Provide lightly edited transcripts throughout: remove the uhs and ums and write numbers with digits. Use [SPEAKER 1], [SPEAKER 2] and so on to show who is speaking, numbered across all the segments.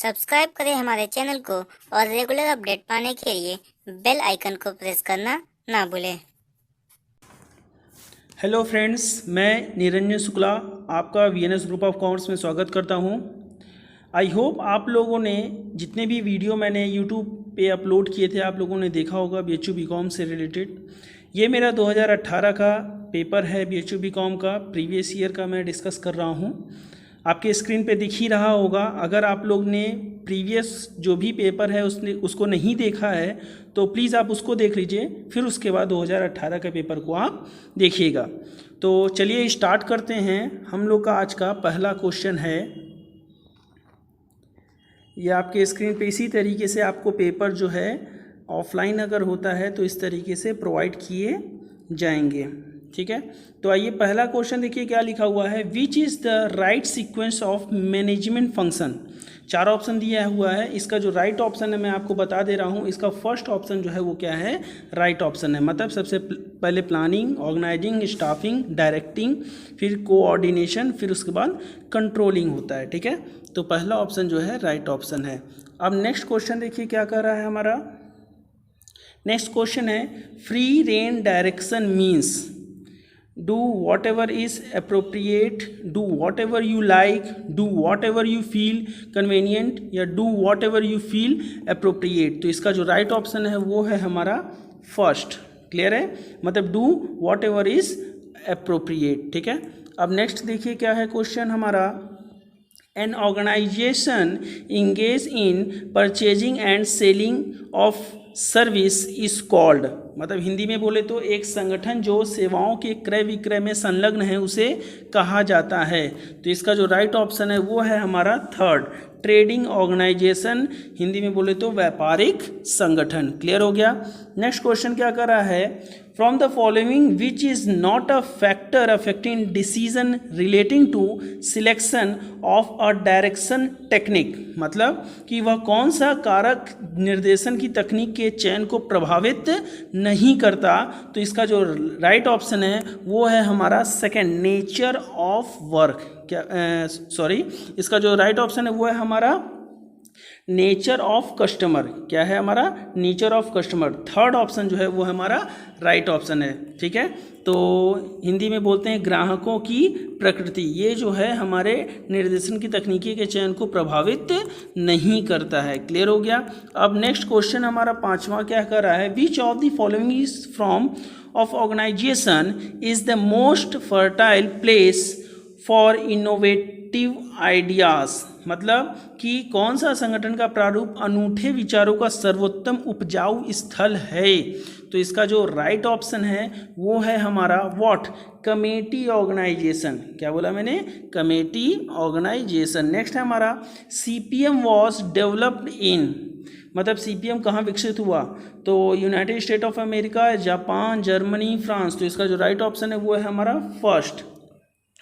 [SPEAKER 1] Subscribe करें हमारे channel को और रेगुलर अपडेट पाने के लिए बेल आइकन को प्रेस करना ना भूलें।
[SPEAKER 2] हेलो फ्रेंड्स, मैं निरंजन शुक्ला आपका वीएनएस ग्रुप ऑफ कॉमर्स में स्वागत करता हूं। आई होप आप लोगों ने जितने भी वीडियो मैंने यूट्यूब पे अपलोड किए थे आप लोगों ने देखा होगा बीएचयू बीकॉम से रिलेटेड। ये मेरा 2018 का पेपर है बीएचयू बीकॉम का, प्रीवियस ईयर का मैं डिस्कस कर रहा हूं। आपके स्क्रीन पे दिख ही रहा होगा। अगर आप लोग ने प्रीवियस जो भी पेपर है उसको नहीं देखा है तो प्लीज़ आप उसको देख लीजिए, फिर उसके बाद 2018 के पेपर को आप देखिएगा। तो चलिए स्टार्ट करते हैं। हम लोग का आज का पहला क्वेश्चन है, ये आपके स्क्रीन पे इसी तरीके से आपको पेपर जो है ऑफलाइन अगर होता है तो इस तरीके से प्रोवाइड किए जाएंगे। ठीक है, तो आइए पहला क्वेश्चन देखिए क्या लिखा हुआ है। Which is the right sequence of management function. 4 option दिया हुआ है। इसका जो राइट ऑप्शन है मैं आपको बता दे रहा हूँ। इसका फर्स्ट ऑप्शन जो है वो क्या है, राइट ऑप्शन है। मतलब सबसे पहले प्लानिंग, ऑर्गेनाइजिंग, स्टाफिंग, डायरेक्टिंग, फिर कोऑर्डिनेशन, फिर उसके बाद कंट्रोलिंग होता है। ठीक है, तो पहला ऑप्शन जो है राइट ऑप्शन है। अब नेक्स्ट क्वेश्चन देखिए क्या कर रहा है हमारा। नेक्स्ट क्वेश्चन है, free rein direction means do whatever is appropriate, do whatever you like, do whatever you feel convenient या do whatever you feel appropriate। तो इसका जो राइट ऑप्शन है वो है हमारा फर्स्ट। क्लियर है, मतलब do whatever is appropriate। ठीक है, अब नेक्स्ट देखिए क्या है क्वेश्चन हमारा। An organization engage in purchasing and selling of service is called. मतलब हिंदी में बोले तो एक संगठन जो सेवाओं के क्रय विक्रय में संलग्न है उसे कहा जाता है। तो इसका जो राइट ऑप्शन है वो है हमारा थर्ड, ट्रेडिंग ऑर्गेनाइजेशन। हिंदी में बोले तो व्यापारिक संगठन। क्लियर हो गया। नेक्स्ट क्वेश्चन क्या कर रहा है, from the following which is not a factor affecting decision relating to selection of a direction technique. मतलब कि वह कौन सा कारक निर्देशन की तकनीक के चयन को प्रभावित नहीं करता। तो इसका जो राइट ऑप्शन है वो है हमारा सेकंड, नेचर ऑफ वर्क। इसका जो राइट ऑप्शन है वो है हमारा नेचर ऑफ कस्टमर। क्या है हमारा, nature of customer. Third option जो है वो हमारा राइट ऑप्शन है। ठीक है, तो हिंदी में बोलते हैं ग्राहकों की प्रकृति। ये जो है हमारे निर्देशन की तकनीकी के चयन को प्रभावित नहीं करता है। क्लियर हो गया। अब नेक्स्ट क्वेश्चन हमारा पांचवा क्या कर रहा है, which of the following is from of organisation is the most fertile place for innovative ideas. मतलब कि कौन सा संगठन का प्रारूप अनूठे विचारों का सर्वोत्तम उपजाऊ स्थल है। तो इसका जो राइट ऑप्शन है वो है हमारा व्हाट, कमेटी ऑर्गेनाइजेशन। क्या बोला मैंने, कमेटी ऑर्गेनाइजेशन। नेक्स्ट है हमारा, सीपीएम वॉज डेवलप्ड इन। मतलब सीपीएम कहाँ विकसित हुआ, तो United state of America, Japan, Germany, France. तो इसका जो राइट ऑप्शन है वो है हमारा first,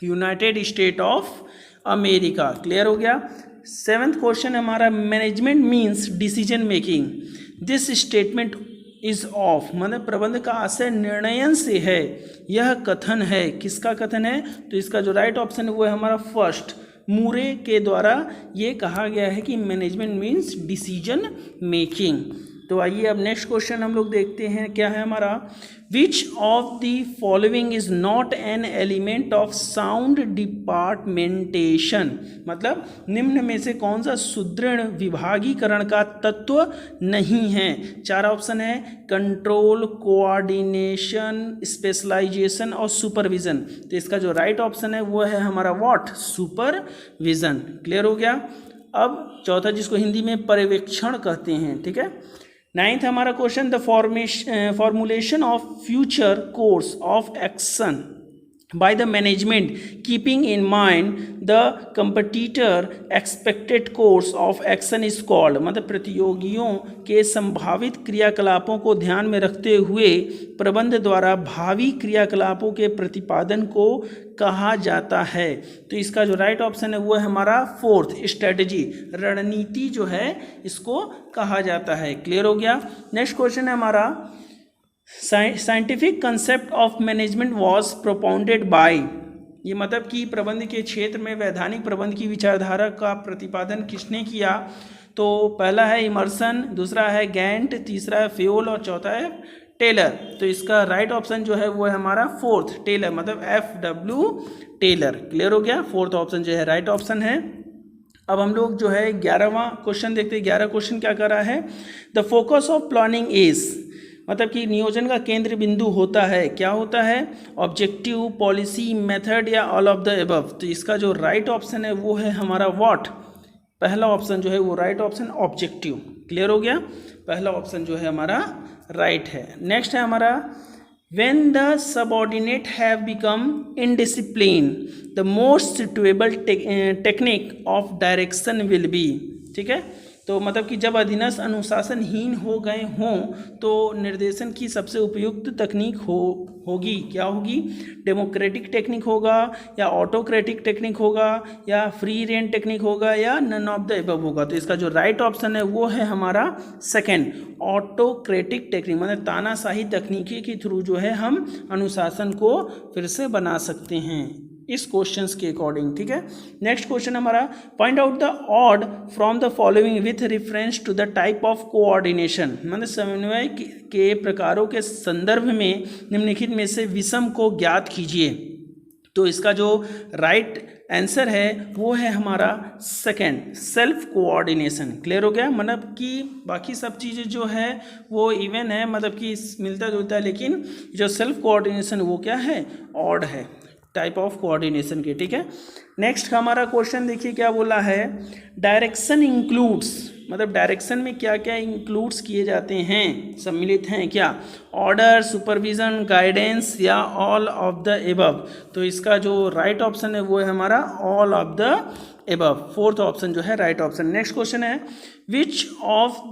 [SPEAKER 2] United state of America. Clear हो गया। सेवेंथ क्वेश्चन हमारा, management means decision making. This statement is of. मतलब प्रबंध का आशय निर्णयन से है। यह कथन है, किसका कथन है, तो इसका जो राइट ऑप्शन है वो है हमारा फर्स्ट, मूरे के द्वारा ये कहा गया है कि मैनेजमेंट मीन्स डिसीजन मेकिंग। तो आइए अब नेक्स्ट क्वेश्चन हम लोग देखते हैं क्या है हमारा, which of the following is not an element of sound departmentation. मतलब निम्न में से कौन सा सुदृढ़ विभागीकरण का तत्व नहीं है। 4 ऑप्शन है, कंट्रोल, कोऑर्डिनेशन, स्पेशलाइजेशन और सुपरविजन। तो इसका जो राइट ऑप्शन है वो है हमारा व्हाट, सुपरविजन। क्लियर हो गया। अब चौथा, जिसको हिंदी में पर्यवेक्षण कहते हैं। ठीक है। नाइन्थ हमारा question, the formulation of future course of action by the management keeping in mind the competitor expected course of action is called। मतलब प्रतियोगियों के संभावित क्रियाकलापों को ध्यान में रखते हुए प्रबंध द्वारा भावी क्रियाकलापों के प्रतिपादन को कहा जाता है। तो इसका जो राइट ऑप्शन है वो है हमारा फोर्थ, स्ट्रेटजी, रणनीति जो है इसको कहा जाता है। क्लियर हो गया। नेक्स्ट क्वेश्चन है हमारा, scientific concept of management was propounded by। ये मतलब कि प्रबंध के क्षेत्र में वैधानिक प्रबंध की विचारधारा का प्रतिपादन किसने किया? तो पहला है इमर्सन, दूसरा है गैंट, तीसरा है फ्योल और चौथा है टेलर। तो इसका राइट ऑप्शन जो है वो है हमारा फोर्थ, टेलर, मतलब FW टेलर। क्लियर हो गया? फोर्थ ऑप्शन जो है राइट ऑप्शन है। अब हम लोग जो है 11वां क्वेश्चन देखते हैं। 11 क्वेश्चन क्या कर रहा है? The focus of planning is, मतलब कि नियोजन का केंद्र बिंदु होता है, क्या होता है? ऑब्जेक्टिव, पॉलिसी, मेथड या ऑल ऑफ द एबव। तो इसका जो राइट ऑप्शन है वो है हमारा व्हाट? पहला ऑप्शन जो है वो राइट ऑप्शन ऑब्जेक्टिव। क्लियर हो गया? पहला ऑप्शन जो है हमारा राइट है। नेक्स्ट है हमारा when the subordinate have become indisciplined the most suitable technique of direction will be। ठीक है, तो मतलब कि जब अधीनस्थ अनुशासनहीन हो गए हों तो निर्देशन की सबसे उपयुक्त तकनीक होगी, क्या होगी? डेमोक्रेटिक टेक्निक होगा या ऑटोक्रेटिक टेक्निक होगा या फ्री रेंज टेक्निक होगा या नन ऑफ द एबव होगा। तो इसका जो राइट ऑप्शन है वो है हमारा सेकंड, ऑटोक्रेटिक टेक्निक, मतलब तानाशाही तकनीकी के थ्रू जो है हम अनुशासन को फिर से बना सकते हैं इस क्वेश्चंस के अकॉर्डिंग। ठीक है, नेक्स्ट क्वेश्चन हमारा, point out the odd from the following with reference to the type of coordination, मतलब समन्वय के प्रकारों के संदर्भ में निम्नलिखित में से विषम को ज्ञात कीजिए। तो इसका जो राइट आंसर है वो है हमारा सेकंड, सेल्फ कोऑर्डिनेशन। क्लियर हो गया? मतलब कि बाकी सब चीज़ें जो है वो इवन है, मतलब कि मिलता जुलता है, लेकिन जो सेल्फ कोऑर्डिनेशन वो क्या है? ऑड है, टाइप ऑफ कोऑर्डिनेशन के। ठीक है, नेक्स्ट हमारा क्वेश्चन देखिए क्या बोला है? डायरेक्शन इंक्लूड्स, मतलब डायरेक्शन में क्या क्या इंक्लूड्स किए जाते हैं, सम्मिलित हैं क्या? ऑर्डर, सुपरविजन, गाइडेंस या ऑल ऑफ द एबव। तो इसका जो राइट ऑप्शन है वो है हमारा all of the above, fourth option जो है राइट ऑप्शन। नेक्स्ट क्वेश्चन है, which of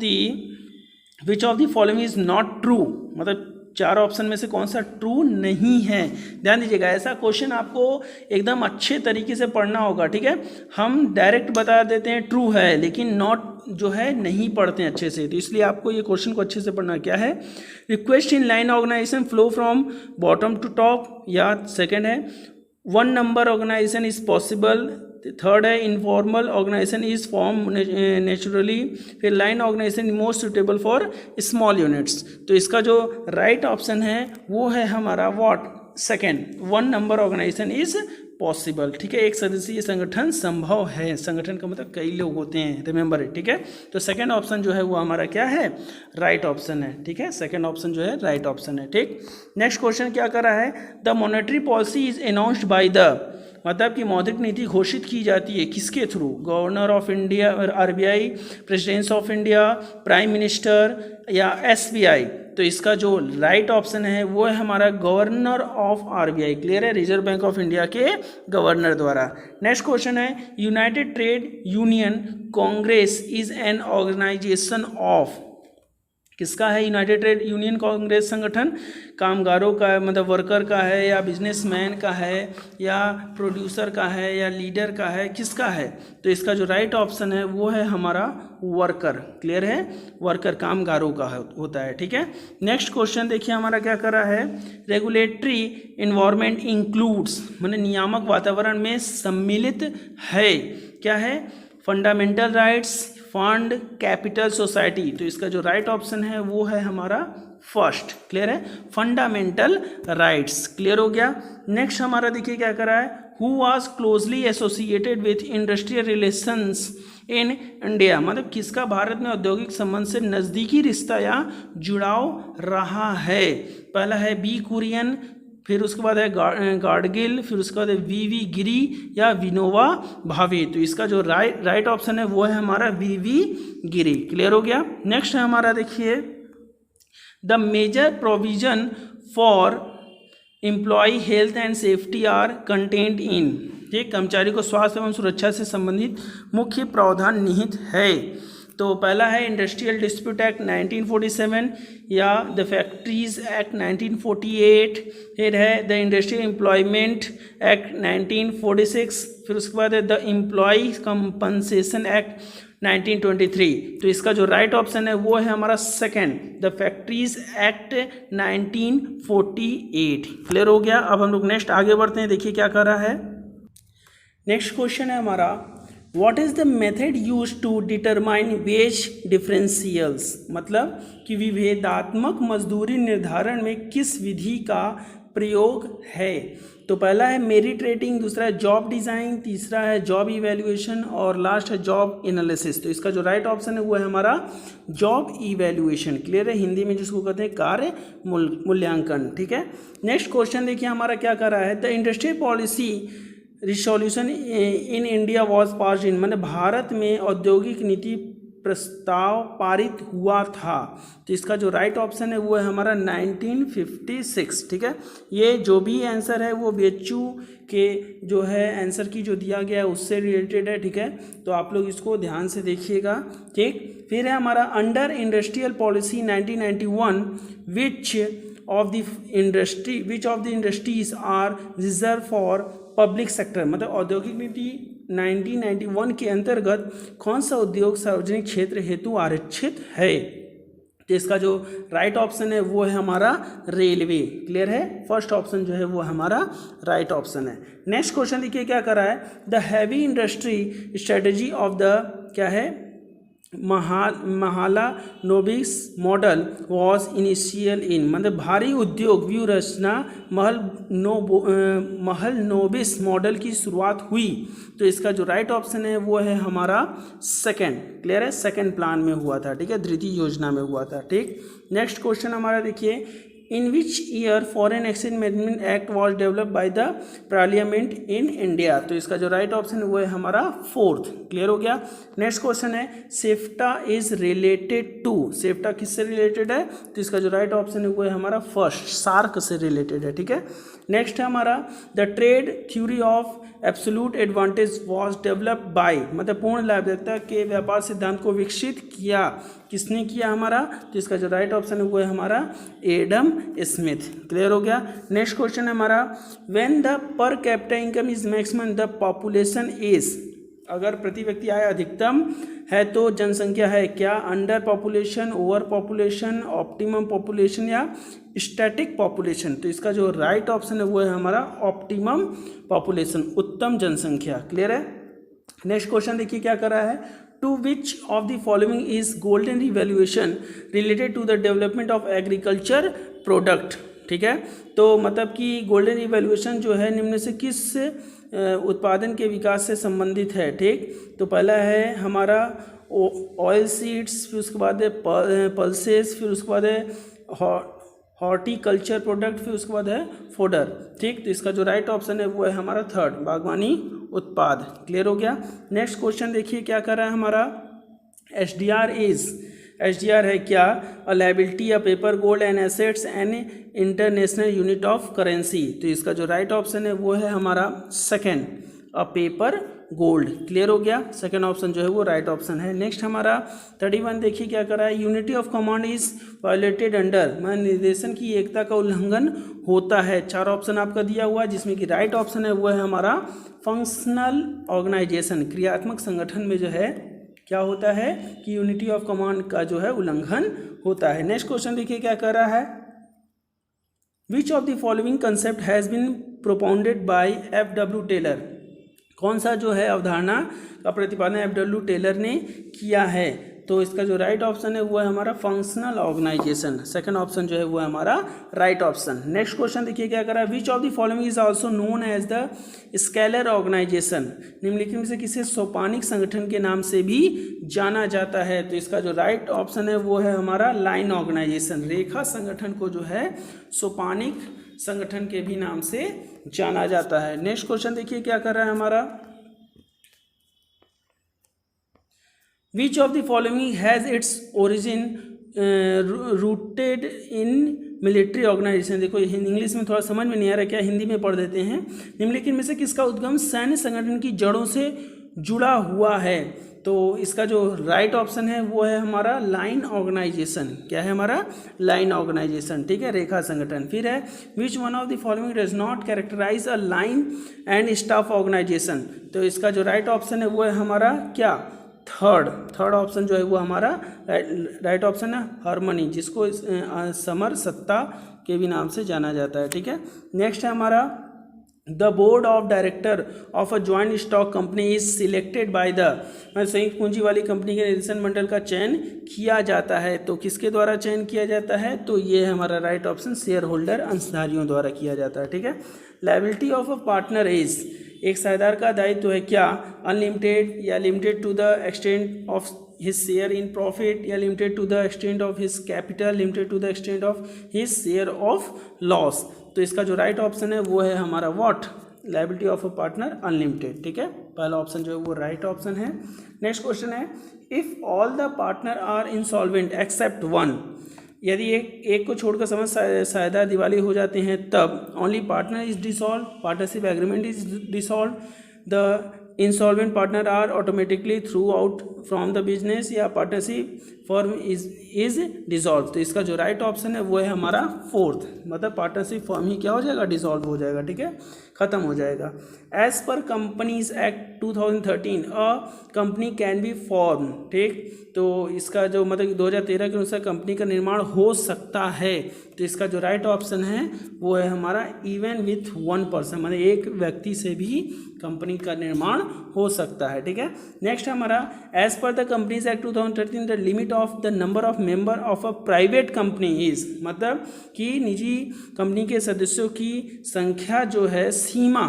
[SPEAKER 2] the following is not true, मतलब 4 ऑप्शन में से कौन सा ट्रू नहीं है? ध्यान दीजिएगा, ऐसा क्वेश्चन आपको एकदम अच्छे तरीके से पढ़ना होगा। ठीक है, हम डायरेक्ट बता देते हैं ट्रू है, लेकिन नॉट जो है नहीं पढ़ते हैं अच्छे से, तो इसलिए आपको ये क्वेश्चन को अच्छे से पढ़ना। क्या है? Request in line organisation flow from bottom to top, या सेकेंड है 1 number organisation is possible, third है informal organisation is form naturally, फिर line organisation most suitable for small units. तो इसका जो राइट ऑप्शन है वो है हमारा what? Second, 1 number organisation is possible. ठीक है, एक सदस्यीय संगठन संभव है, संगठन का मतलब कई लोग होते हैं, रिमेंबर इट। ठीक है, तो सेकेंड ऑप्शन जो है वो हमारा क्या है? राइट ऑप्शन है। ठीक है, सेकेंड ऑप्शन जो है राइट ऑप्शन है। ठीक, नेक्स्ट क्वेश्चन क्या कर रहा है? The monetary policy is announced by the, मतलब कि मौद्रिक नीति घोषित की जाती है किसके through? Governor of India, RBI, president of India, prime minister या SBI। तो इसका जो राइट ऑप्शन है वो है हमारा गवर्नर ऑफ RBI। क्लियर है? रिजर्व बैंक ऑफ इंडिया के गवर्नर द्वारा। नेक्स्ट क्वेश्चन है, United Trade Union Congress is an organisation of, किसका है? यूनाइटेड ट्रेड यूनियन कांग्रेस संगठन कामगारों का है, मतलब वर्कर का है या बिजनेसमैन का है या प्रोड्यूसर का है या लीडर का है, किसका है? तो इसका जो राइट ऑप्शन है वो है हमारा वर्कर। क्लियर है? वर्कर कामगारों का होता है। ठीक है, नेक्स्ट क्वेश्चन देखिए हमारा क्या कर रहा है? रेगुलेटरी इन्वायरमेंट इंक्लूड्स, मतलब नियामक वातावरण में सम्मिलित है, क्या है? Fundamental rights, fund, capital, society. तो इसका जो राइट ऑप्शन है वो है हमारा फर्स्ट। क्लियर है? Fundamental rights. क्लियर हो गया? नेक्स्ट हमारा देखिए क्या कर रहा है? Who was closely associated with industrial relations in India, मतलब किसका भारत में औद्योगिक संबंध से नज़दीकी रिश्ता या जुड़ाव रहा है? पहला है बी कुरियन, फिर उसके बाद है गाडगिल, फिर उसके बाद है वी गिरी या विनोवा भावे। तो इसका जो राइट ऑप्शन है वो है हमारा वी गिरी। क्लियर हो गया? नेक्स्ट है हमारा देखिए, the major provision for employ health and safety are content in, ये कर्मचारी को स्वास्थ्य एवं सुरक्षा से संबंधित मुख्य प्रावधान निहित है। तो पहला है इंडस्ट्रियल डिस्प्यूट एक्ट 1947 या द फैक्ट्रीज एक्ट 1948, फिर है द इंडस्ट्रियल एम्प्लॉयमेंट एक्ट 1946, फिर उसके बाद है द एम्प्लॉय कंपनसेशन एक्ट 1923। तो इसका जो राइट ऑप्शन है वो है हमारा second, the factories act 1948। Clear हो गया। अब हम लोग नेक्स्ट आगे बढ़ते हैं, देखिए क्या कर रहा है। नेक्स्ट क्वेश्चन है हमारा, what is the method use to determine wage differentials, मतलब कि विभेदात्मक मजदूरी निर्धारण में किस विधि का प्रयोग है। तो पहला है मेरिट रेटिंग, दूसरा है जॉब डिज़ाइन, तीसरा है जॉब इवैल्यूएशन और लास्ट है जॉब एनालिसिस। तो इसका जो राइट ऑप्शन है वो है हमारा जॉब इवैल्यूएशन। क्लियर है, हिंदी में जिसको कहते हैं कार्य मूल्यांकन। ठीक है, नेक्स्ट क्वेश्चन देखिए हमारा क्या कर रहा है, the industrial policy resolution in India was pass in, मतलब भारत में औद्योगिक नीति प्रस्ताव पारित हुआ था। तो इसका जो राइट ऑप्शन है वो है हमारा 1956। ठीक है, ये जो भी आंसर है वो BHU के जो है आंसर की जो दिया गया है उससे रिलेटेड है। ठीक है, तो आप लोग इसको ध्यान से देखिएगा। ठीक, फिर है हमारा under industrial policy 1991 which of the industries are reserve for public sector, मतलब औद्योगिक नीति 1991 के अंतर्गत कौन सा उद्योग सार्वजनिक क्षेत्र हेतु आरक्षित है। तो इसका जो राइट ऑप्शन है वो है हमारा रेलवे। क्लियर है, फर्स्ट ऑप्शन जो है वो हमारा राइट ऑप्शन है। नेक्स्ट क्वेश्चन देखिए क्या कर रहा है, the heavy industry strategy of the क्या है महालानोबिस मॉडल वॉज इनिशियल इन, मतलब भारी उद्योग व्यू रचना महलनोबिस मॉडल की शुरुआत हुई। तो इसका जो राइट ऑप्शन है वो है हमारा सेकंड। क्लियर है, सेकंड प्लान में हुआ था। ठीक है, द्वितीय योजना में हुआ था। ठीक, नेक्स्ट क्वेश्चन हमारा देखिए, in which year foreign exchange management act was developed by the parliament in India. तो इसका जो राइट ऑप्शन है वो है हमारा फोर्थ। क्लियर हो गया। नेक्स्ट क्वेश्चन है, सेफ्टा इज रिलेटेड टू, सेफ्टा किससे रिलेटेड है। तो इसका जो राइट ऑप्शन है वो है हमारा फर्स्ट, सार्क से रिलेटेड है। ठीक है, नेक्स्ट है हमारा, the trade theory of absolute advantage was developed bye, मतलब पूर्ण लाभदायकता के व्यापार सिद्धांत को विकसित किया, किसने किया हमारा। तो इसका जो राइट ऑप्शन है वो है हमारा एडम स्मिथ। क्लियर हो गया। नेक्स्ट क्वेश्चन है हमारा, when the per capita income is maximum the population is, अगर प्रति व्यक्ति आय अधिकतम है तो जनसंख्या है क्या under population, over population, optimum population या स्टैटिक पॉपुलेशन। तो इसका जो राइट ऑप्शन है वो है हमारा ऑप्टिमम पॉपुलेशन, उत्तम जनसंख्या। क्लियर है। नेक्स्ट क्वेश्चन देखिए क्या कर रहा है, to which of the following is golden revaluation related to the development of agriculture product. ठीक है, तो मतलब कि गोल्डन रिवैल्यूएशन जो है निम्न से किस उत्पादन के विकास से संबंधित है। ठीक, तो पहला है हमारा ऑयल सीड्स, फिर उसके बाद है पल्सेस, फिर उसके बाद है हॉर्टिकल्चर प्रोडक्ट, फिर उसके बाद है फोडर। ठीक, तो इसका जो राइट ऑप्शन है वो है हमारा थर्ड, बागवानी उत्पाद। क्लियर हो गया। नेक्स्ट क्वेश्चन देखिए क्या कर रहा है हमारा, एसडीआर है क्या, अ liability, a paper gold and assets and international unit of currency. तो इसका जो राइट ऑप्शन है वो है हमारा second, a paper gold. Clear हो गया, सेकेंड ऑप्शन जो है वो राइट ऑप्शन है। नेक्स्ट हमारा 31 देखिए क्या कर रहा है, unity of command is violated under, मतलब निर्देशन की एकता का उल्लंघन होता है। चार ऑप्शन आपका दिया हुआ है जिसमें कि राइट ऑप्शन है वो है हमारा फंक्शनल ऑर्गेनाइजेशन, क्रियात्मक संगठन में जो है क्या होता है कि यूनिटी ऑफ कमांड का जो है उल्लंघन होता है। नेक्स्ट क्वेश्चन देखिए क्या कर रहा है, which of the following concept has been propounded by F.W. Taylor, कौन सा जो है अवधारणा का प्रतिपादन F.W. टेलर ने किया है। तो इसका जो राइट ऑप्शन है वो है हमारा फंक्शनल ऑर्गेनाइजेशन, सेकंड ऑप्शन जो है वो है हमारा राइट ऑप्शन। नेक्स्ट क्वेश्चन देखिए क्या कर रहा है, which of the following is also known as the scalar organisation, निम्नलिखित में से किसे सोपानिक संगठन के नाम से भी जाना जाता है। तो इसका जो राइट ऑप्शन है वो है हमारा लाइन ऑर्गेनाइजेशन, रेखा संगठन को जो है सोपानिक संगठन के भी नाम से जाना जाता है। नेक्स्ट क्वेश्चन देखिए क्या कर रहा है हमारा, which of the following has its origin rooted in military organisation. देखो इंग्लिश में थोड़ा समझ में नहीं आ रहा, क्या हिंदी में पढ़ देते हैं। निम्नलिखित में से किसका उद्गम सैन्य संगठन की जड़ों से जुड़ा हुआ है। तो इसका जो राइट ऑप्शन है वो है हमारा लाइन ऑर्गेनाइजेशन। क्या है हमारा? लाइन ऑर्गेनाइजेशन, ठीक है, रेखा संगठन। फिर है which one of the following does not characterise a line and staff organisation. तो इसका जो राइट ऑप्शन है वो है हमारा क्या? थर्ड ऑप्शन जो है वो हमारा राइट ऑप्शन है हार्मनी, जिसको समर सत्ता के भी नाम से जाना जाता है, ठीक है। नेक्स्ट है हमारा the board of director of a joint stock company is selected by the, संयुक्त पूंजी वाली कंपनी के निदेशन मंडल का चयन किया जाता है। तो किसके द्वारा चयन किया जाता है? तो ये हमारा राइट ऑप्शन शेयर होल्डर अंशधारियों द्वारा किया जाता है, ठीक है। Liability of a partner is, एक साझेदार का दायित्व है क्या? अनलिमिटेड या limited to the extent of his share in profit, या limited to the extent of his capital, limited to the extent of his share of loss. तो इसका जो राइट ऑप्शन है वो है हमारा what? Liability of a partner unlimited, ठीक है। पहला ऑप्शन जो है वो राइट ऑप्शन है। नेक्स्ट क्वेश्चन है if all the partner are insolvent except one, यदि एक को छोड़कर समस्त साझेदार दिवाली हो जाते हैं तब only partner is dissolve, partnership agreement is dissolve, the insolvent partner are automatically through out from the business, या पार्टनरशिप फर्म इज डिसॉल्व। तो इसका जो राइट ऑप्शन है वो है हमारा फोर्थ, मतलब पार्टनरशिप फर्म ही क्या हो जाएगा? डिसॉल्व हो जाएगा, ठीक है, खत्म हो जाएगा। As per companies act 2013 a company can be form, ठीक। तो इसका जो मतलब 2013 के अनुसार कंपनी का निर्माण हो सकता है। तो इसका जो राइट ऑप्शन है वो है हमारा इवन विथ वन पर्सन, मतलब एक व्यक्ति से भी कंपनी का निर्माण हो सकता है, ठीक है। नेक्स्ट हमारा as per the companies act 2013 the limit of the number of member of a private company is, मतलब कि निजी कंपनी के सदस्यों की संख्या जो है, सीमा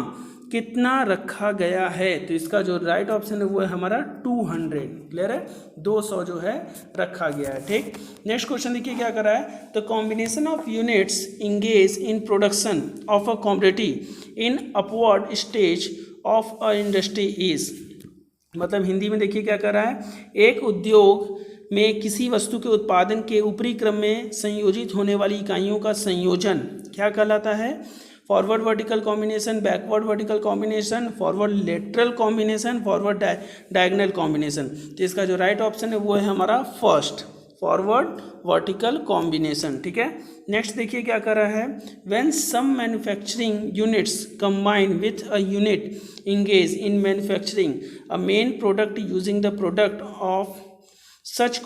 [SPEAKER 2] कितना रखा गया है? तो इसका जो राइट ऑप्शन है वो है हमारा 200, क्लियर है, 200 जो है रखा गया है, ठीक। नेक्स्ट क्वेश्चन देखिए क्या कर रहा है, the combination of units engage in production of a commodity in upward stage of a industry is, मतलब हिंदी में देखिए क्या कर रहा है, एक उद्योग में किसी वस्तु के उत्पादन के ऊपरी क्रम में संयोजित होने वाली इकाइयों का संयोजन क्या कहलाता है? Forward vertical combination, backward vertical combination, forward lateral combination, forward diagonal combination. तो इसका जो राइट ऑप्शन है वो है हमारा फर्स्ट, फॉरवर्ड वर्टिकल कॉम्बिनेशन, ठीक है। नेक्स्ट देखिए क्या कर रहा है, when some manufacturing units combine with a unit engage in manufacturing a main product using the product of such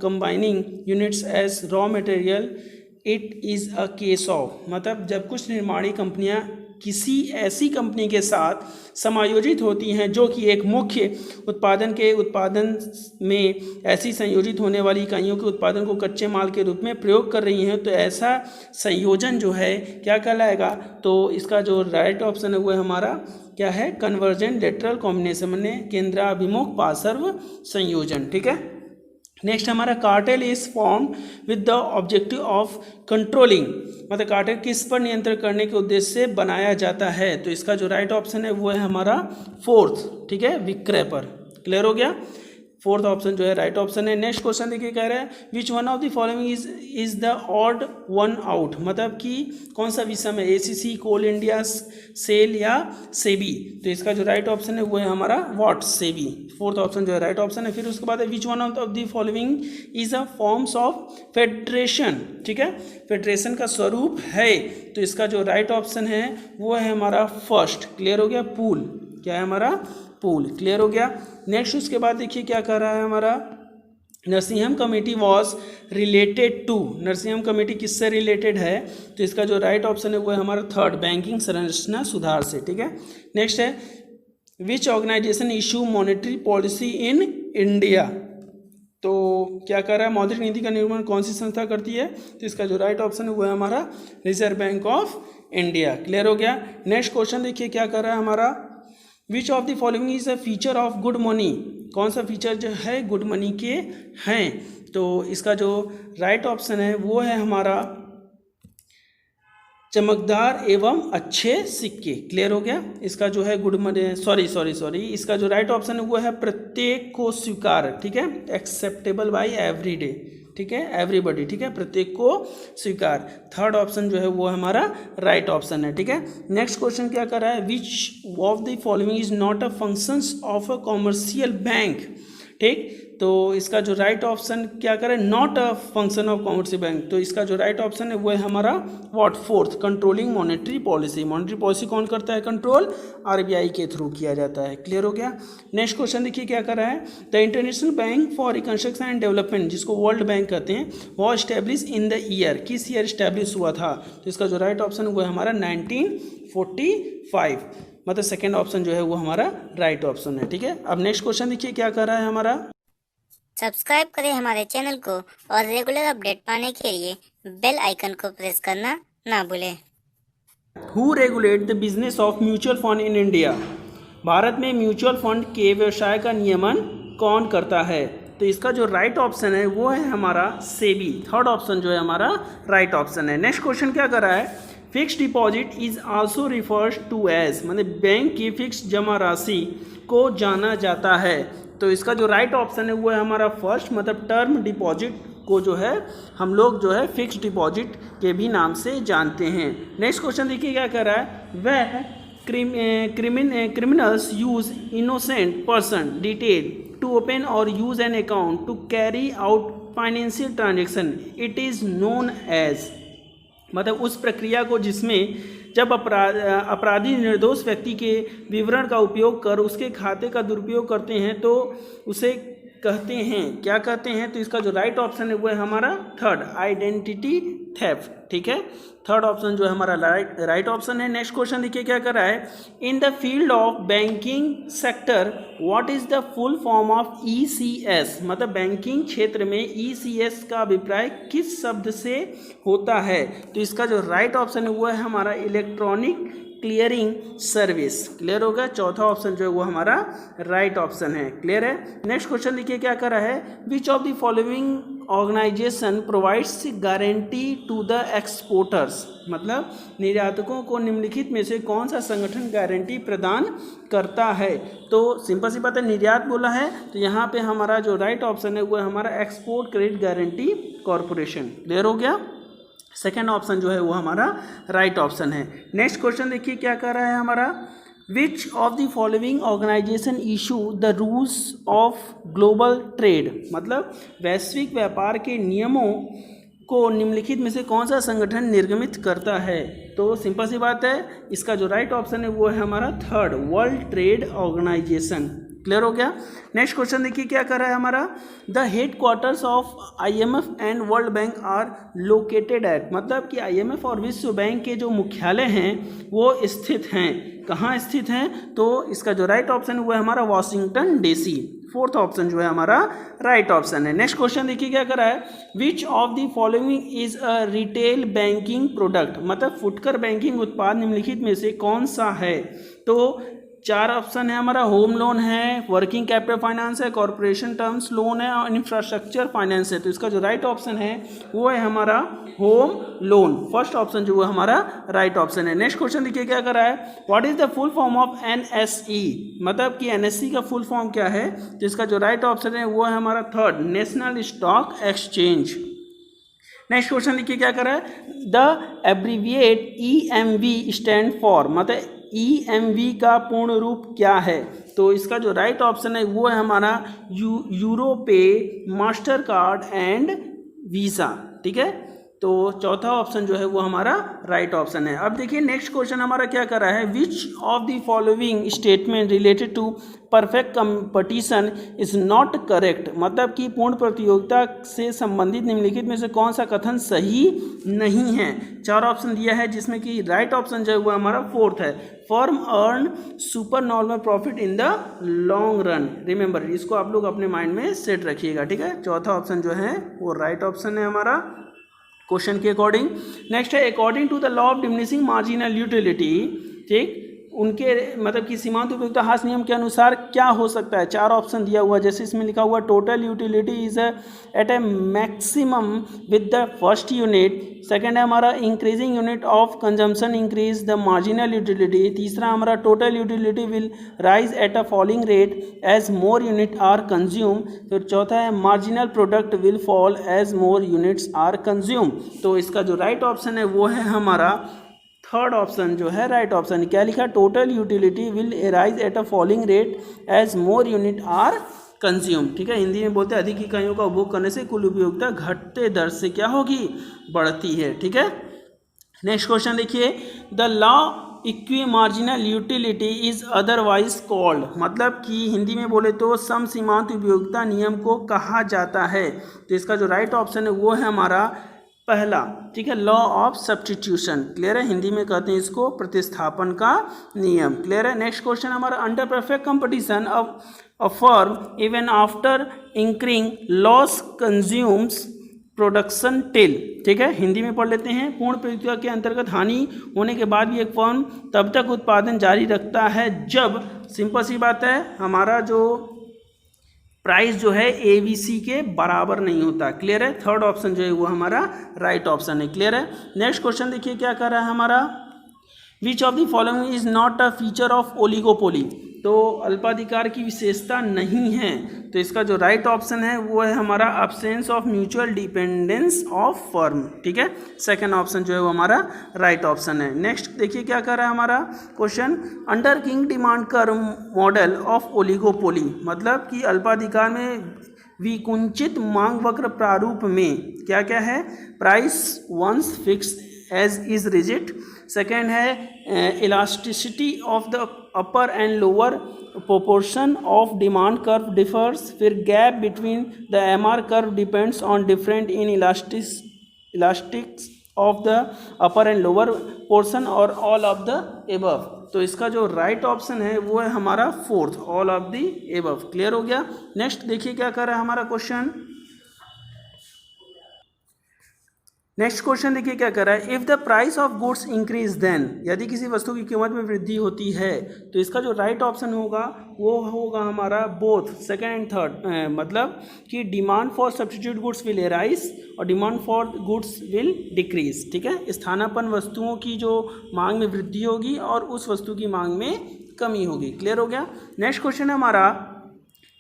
[SPEAKER 2] combining units as raw material it is a case of, मतलब जब कुछ निर्माणी कंपनियां किसी ऐसी कंपनी के साथ समायोजित होती हैं जो कि एक मुख्य उत्पादन में ऐसी संयोजित होने वाली इकाइयों के उत्पादन को कच्चे माल के रूप में प्रयोग कर रही हैं, तो ऐसा संयोजन जो है क्या कहलाएगा? तो इसका जो राइट ऑप्शन है वो है हमारा क्या है? कन्वर्जेंट लेटरल कॉम्बिनेशन, माने केंद्राभिमुख पार्श्व संयोजन, ठीक है। नेक्स्ट हमारा cartel is form with the objective of controlling, मतलब कार्टेल किस पर नियंत्रण करने के उद्देश्य से बनाया जाता है? तो इसका जो राइट ऑप्शन है वो है हमारा फोर्थ, ठीक है, विक्रय पर। क्लियर हो गया, फोर्थ ऑप्शन जो है राइट ऑप्शन है। नेक्स्ट क्वेश्चन देखिए कह रहा है which one of the following is the odd one out, मतलब कि कौन सा विषम है? एसीसी, कोल इंडिया, सेल या सेबी। तो इसका जो राइट ऑप्शन है वो है हमारा व्हाट? सेबी, फोर्थ ऑप्शन जो है राइट ऑप्शन है। फिर उसके बाद है which one of the following is a forms of federation, ठीक है, फेडरेशन का स्वरूप है। तो इसका जो राइट ऑप्शन है वो है हमारा फर्स्ट, क्लियर हो गया, पूल। क्या है हमारा? पूल, क्लियर हो गया। नेक्स्ट उसके बाद देखिए क्या कर रहा है हमारा, Narasimham committee was related to, Narasimham committee किससे रिलेटेड है? तो इसका जो राइट ऑप्शन है वो है हमारा थर्ड, बैंकिंग संरचना सुधार से, ठीक है। नेक्स्ट है which organisation issue monetary policy in India, तो क्या कर रहा है? मौद्रिक नीति का निर्माण कौन सी संस्था करती है? तो इसका जो राइट ऑप्शन है वो है हमारा Reserve Bank of India, clear हो गया। नेक्स्ट क्वेश्चन देखिए क्या कर रहा है हमारा, which of the following is a feature of good money, कौन सा फीचर जो है गुड मनी के हैं? तो इसका जो राइट ऑप्शन है वो है हमारा चमकदार एवं अच्छे सिक्के, क्लियर हो गया। इसका जो है गुड मनी, सॉरी, इसका जो राइट ऑप्शन है वो है प्रत्येक को स्वीकार, ठीक है, एक्सेप्टेबल बाय एवरी डे, ठीक है, एवरीबडी, ठीक है, प्रत्येक को स्वीकार। थर्ड ऑप्शन जो है वो हमारा राइट ऑप्शन है, ठीक है। नेक्स्ट क्वेश्चन क्या कर रहा है, which of the following is not a functions of a commercial bank, ठीक। तो इसका जो राइट ऑप्शन क्या करें, not a function of commercial bank, तो इसका जो राइट ऑप्शन है वो है हमारा what, fourth, controlling monetary policy. Monetary policy कौन करता है कंट्रोल, आरबीआई के थ्रू किया जाता है। क्लियर हो गया। नेक्स्ट क्वेश्चन देखिए क्या कर रहा है, the international bank for reconstruction and development, जिसको वर्ल्ड बैंक कहते हैं, वो स्टैब्लिश इन द ईयर, किस ईयर स्टैब्लिश हुआ था, तो इसका जो राइट ऑप्शन है वो है हमारा 1945, मतलब सेकेंड ऑप्शन जो है वो हमारा राइट ऑप्शन है, ठीक है। अब नेक्स्ट क्वेश्चन देखिए क्या कर रहा है हमारा,
[SPEAKER 1] सब्सक्राइब करें हमारे चैनल को और रेगुलर अपडेट पाने के लिए बेल आइकन को प्रेस करना ना भूलें।
[SPEAKER 2] Who regulate the business of mutual fund in India, Bharat में म्यूचुअल फंड के व्यवसाय का नियमन कौन करता है, तो इसका जो राइट ऑप्शन है वो है हमारा सेबी। थर्ड ऑप्शन जो है हमारा राइट ऑप्शन है। नेक्स्ट क्वेश्चन क्या कर रहा है, fixed deposit is also refers to as, मतलब बैंक की फिक्स जमा राशि को जाना जाता है, तो इसका जो राइट ऑप्शन है वो है हमारा फर्स्ट, मतलब टर्म डिपॉजिट को जो है हम लोग जो है फिक्स्ड डिपॉजिट के भी नाम से जानते हैं। नेक्स्ट क्वेश्चन देखिए क्या कर रहा है, वह criminals use innocent person detail to open or use an account to carry out financial transaction, it is known as, मतलब उस प्रक्रिया को जिसमें जब अपराधी निर्दोष व्यक्ति के विवरण का उपयोग कर उसके खाते का दुरुपयोग करते हैं तो उसे कहते हैं, क्या कहते हैं, तो इसका जो राइट ऑप्शन है वो है हमारा थर्ड, आइडेंटिटी थेफ्ट, ठीक है। थर्ड ऑप्शन जो है हमारा राइट ऑप्शन है। नेक्स्ट क्वेश्चन देखिए क्या कर रहा है, in the field of banking sector what is the full form of ECS, मतलब बैंकिंग क्षेत्र में ईसीएस का अभिप्राय किस शब्द से होता है, तो इसका जो राइट ऑप्शन है वो है हमारा इलेक्ट्रॉनिक क्लियरिंग सर्विस। क्लियर होगा, चौथा ऑप्शन जो है वो हमारा राइट ऑप्शन है। क्लियर है। नेक्स्ट क्वेश्चन देखिए क्या कर रहा है, which of the following organisation provides guarantee to the exporters, मतलब निर्यातकों को निम्नलिखित में से कौन सा संगठन गारंटी प्रदान करता है, तो सिंपल सी बात है, निर्यात बोला है तो यहाँ पे हमारा जो राइट ऑप्शन है वो है हमारा export credit guarantee corporation. Clear हो गया, सेकेंड ऑप्शन जो है वो हमारा राइट ऑप्शन है। नेक्स्ट क्वेश्चन देखिए क्या कर रहा है हमारा, which of the following organisation issue the rules of global trade, मतलब वैश्विक व्यापार के नियमों को निम्नलिखित में से कौन सा संगठन निर्गमित करता है, तो सिंपल सी बात है, इसका जो राइट ऑप्शन है वो है हमारा third, world trade organisation. Clear हो गया। नेक्स्ट क्वेश्चन देखिए क्या कर रहा है हमारा, the headquarters of IMF and World Bank are located at, मतलब कि आईएमएफ और विश्व बैंक के जो मुख्यालय हैं वो स्थित हैं, कहाँ स्थित हैं, तो इसका जो राइट ऑप्शन है वो है हमारा वाशिंगटन डीसी। फोर्थ ऑप्शन जो है हमारा राइट ऑप्शन है। नेक्स्ट क्वेश्चन देखिए क्या कर रहा है, which of the following is a retail banking product, मतलब फुटकर बैंकिंग उत्पाद निम्नलिखित में से कौन सा है, तो चार ऑप्शन है हमारा, होम लोन है, वर्किंग कैपिटल फाइनेंस है, कॉर्पोरेशन टर्म्स लोन है और इंफ्रास्ट्रक्चर फाइनेंस है, तो इसका जो राइट ऑप्शन है वो है हमारा होम लोन। फर्स्ट ऑप्शन जो है हमारा राइट ऑप्शन है। नेक्स्ट क्वेश्चन देखिए क्या कर रहा है, what is the full form of NSE, मतलब कि एनएसई का फुल फॉर्म क्या है, तो इसका जो राइट ऑप्शन है वो है हमारा third, national stock exchange. Next question देखिए क्या कर रहा है, the abbreviate EMV stand for, मतलब ईएमवी का पूर्ण रूप क्या है, तो इसका जो राइट ऑप्शन है वो है हमारा Europay, master card and visa. ठीक है, तो चौथा ऑप्शन जो है वो हमारा राइट ऑप्शन है। अब देखिए नेक्स्ट क्वेश्चन हमारा क्या कर रहा है, which of the following statement related to perfect competition is not correct, मतलब कि पूर्ण प्रतियोगिता से संबंधित निम्नलिखित में से कौन सा कथन सही नहीं है। चार ऑप्शन दिया है जिसमें कि राइट ऑप्शन जो है वो हमारा फोर्थ है, firm earn super normal profit in the long run. Remember, इसको आप लोग अपने माइंड में सेट रखिएगा। ठीक है, चौथा ऑप्शन जो है वो राइट ऑप्शन है हमारा क्वेश्चन के अकॉर्डिंग। नेक्स्ट है, according to the law of diminishing marginal utility, ठीक, उनके मतलब कि सीमांत उपयोगिता ह्रास नियम के अनुसार क्या हो सकता है। 4 ऑप्शन दिया हुआ है, जैसे इसमें लिखा हुआ total utility is at a maximum with the first unit. Second है हमारा increasing unit of consumption increase the marginal utility. तीसरा हमारा total utility will rise at a falling rate as more unit are consume. फिर चौथा है marginal product will fall as more units are consume. तो इसका जो राइट ऑप्शन है वो है हमारा थर्ड ऑप्शन जो है राइट ऑप्शन। क्या लिखा, total utility will rise at a falling rate as more unit are consume. ठीक है, हिंदी में बोलते हैं अधिक इकाइयों का उपभोग करने से कुल उपयोगिता घटते दर से क्या होगी, बढ़ती है। ठीक है, नेक्स्ट क्वेश्चन देखिए, the law equi marginal utility is otherwise called, मतलब कि हिंदी में बोले तो सम सीमांत उपयोगिता नियम को कहा जाता है। तो इसका जो राइट ऑप्शन है वो है हमारा पहला। ठीक है, लॉ ऑफ सब्स्टिट्यूशन। क्लियर है, हिंदी में कहते हैं इसको प्रतिस्थापन का नियम। क्लियर है। नेक्स्ट क्वेश्चन हमारा, under perfect competition a firm even after incurring loss consumes production till. ठीक है, हिंदी में पढ़ लेते हैं। पूर्ण प्रतियोगिता के अंतर्गत हानि होने के बाद भी एक फर्म तब तक उत्पादन जारी रखता है जब, सिंपल सी बात है, हमारा जो प्राइस जो है ABC के बराबर नहीं होता। क्लियर है, थर्ड ऑप्शन जो है वो हमारा राइट ऑप्शन है। क्लियर है। नेक्स्ट क्वेश्चन देखिए क्या कर रहा है हमारा, which of the following is not a feature of oligopoly. तो अल्पाधिकार की विशेषता नहीं है। तो इसका जो राइट ऑप्शन है वो है हमारा absence of mutual dependence of firm. ठीक है, सेकंड ऑप्शन जो है वो हमारा राइट ऑप्शन है। नेक्स्ट देखिए क्या कर रहा है हमारा question, under king demand curve model of oligopoly, मतलब कि अल्पाधिकार में विकुंचित मांग वक्र प्रारूप में क्या क्या है, price once fix as is rigid. Second है elasticity of the upper and lower proportion of demand curve differs. फिर gap between the MR curve depends on different in elastics of the upper and lower portion और all of the above. तो इसका जो right option है वो है हमारा fourth, all of the above. Clear हो गया। नेक्स्ट देखिए क्या कर रहा है हमारा क्वेश्चन, नेक्स्ट क्वेश्चन देखिए क्या कर रहा है, if the price of goods increase then, यदि किसी वस्तु की कीमत में वृद्धि होती है तो इसका जो राइट ऑप्शन होगा वो होगा हमारा बोथ सेकेंड एंड थर्ड, मतलब कि demand for substitute goods will rise और demand for goods will decrease. ठीक है, स्थानापन्न वस्तुओं की जो मांग में वृद्धि होगी और उस वस्तु की मांग में कमी होगी। क्लियर हो गया। नेक्स्ट क्वेश्चन है हमारा,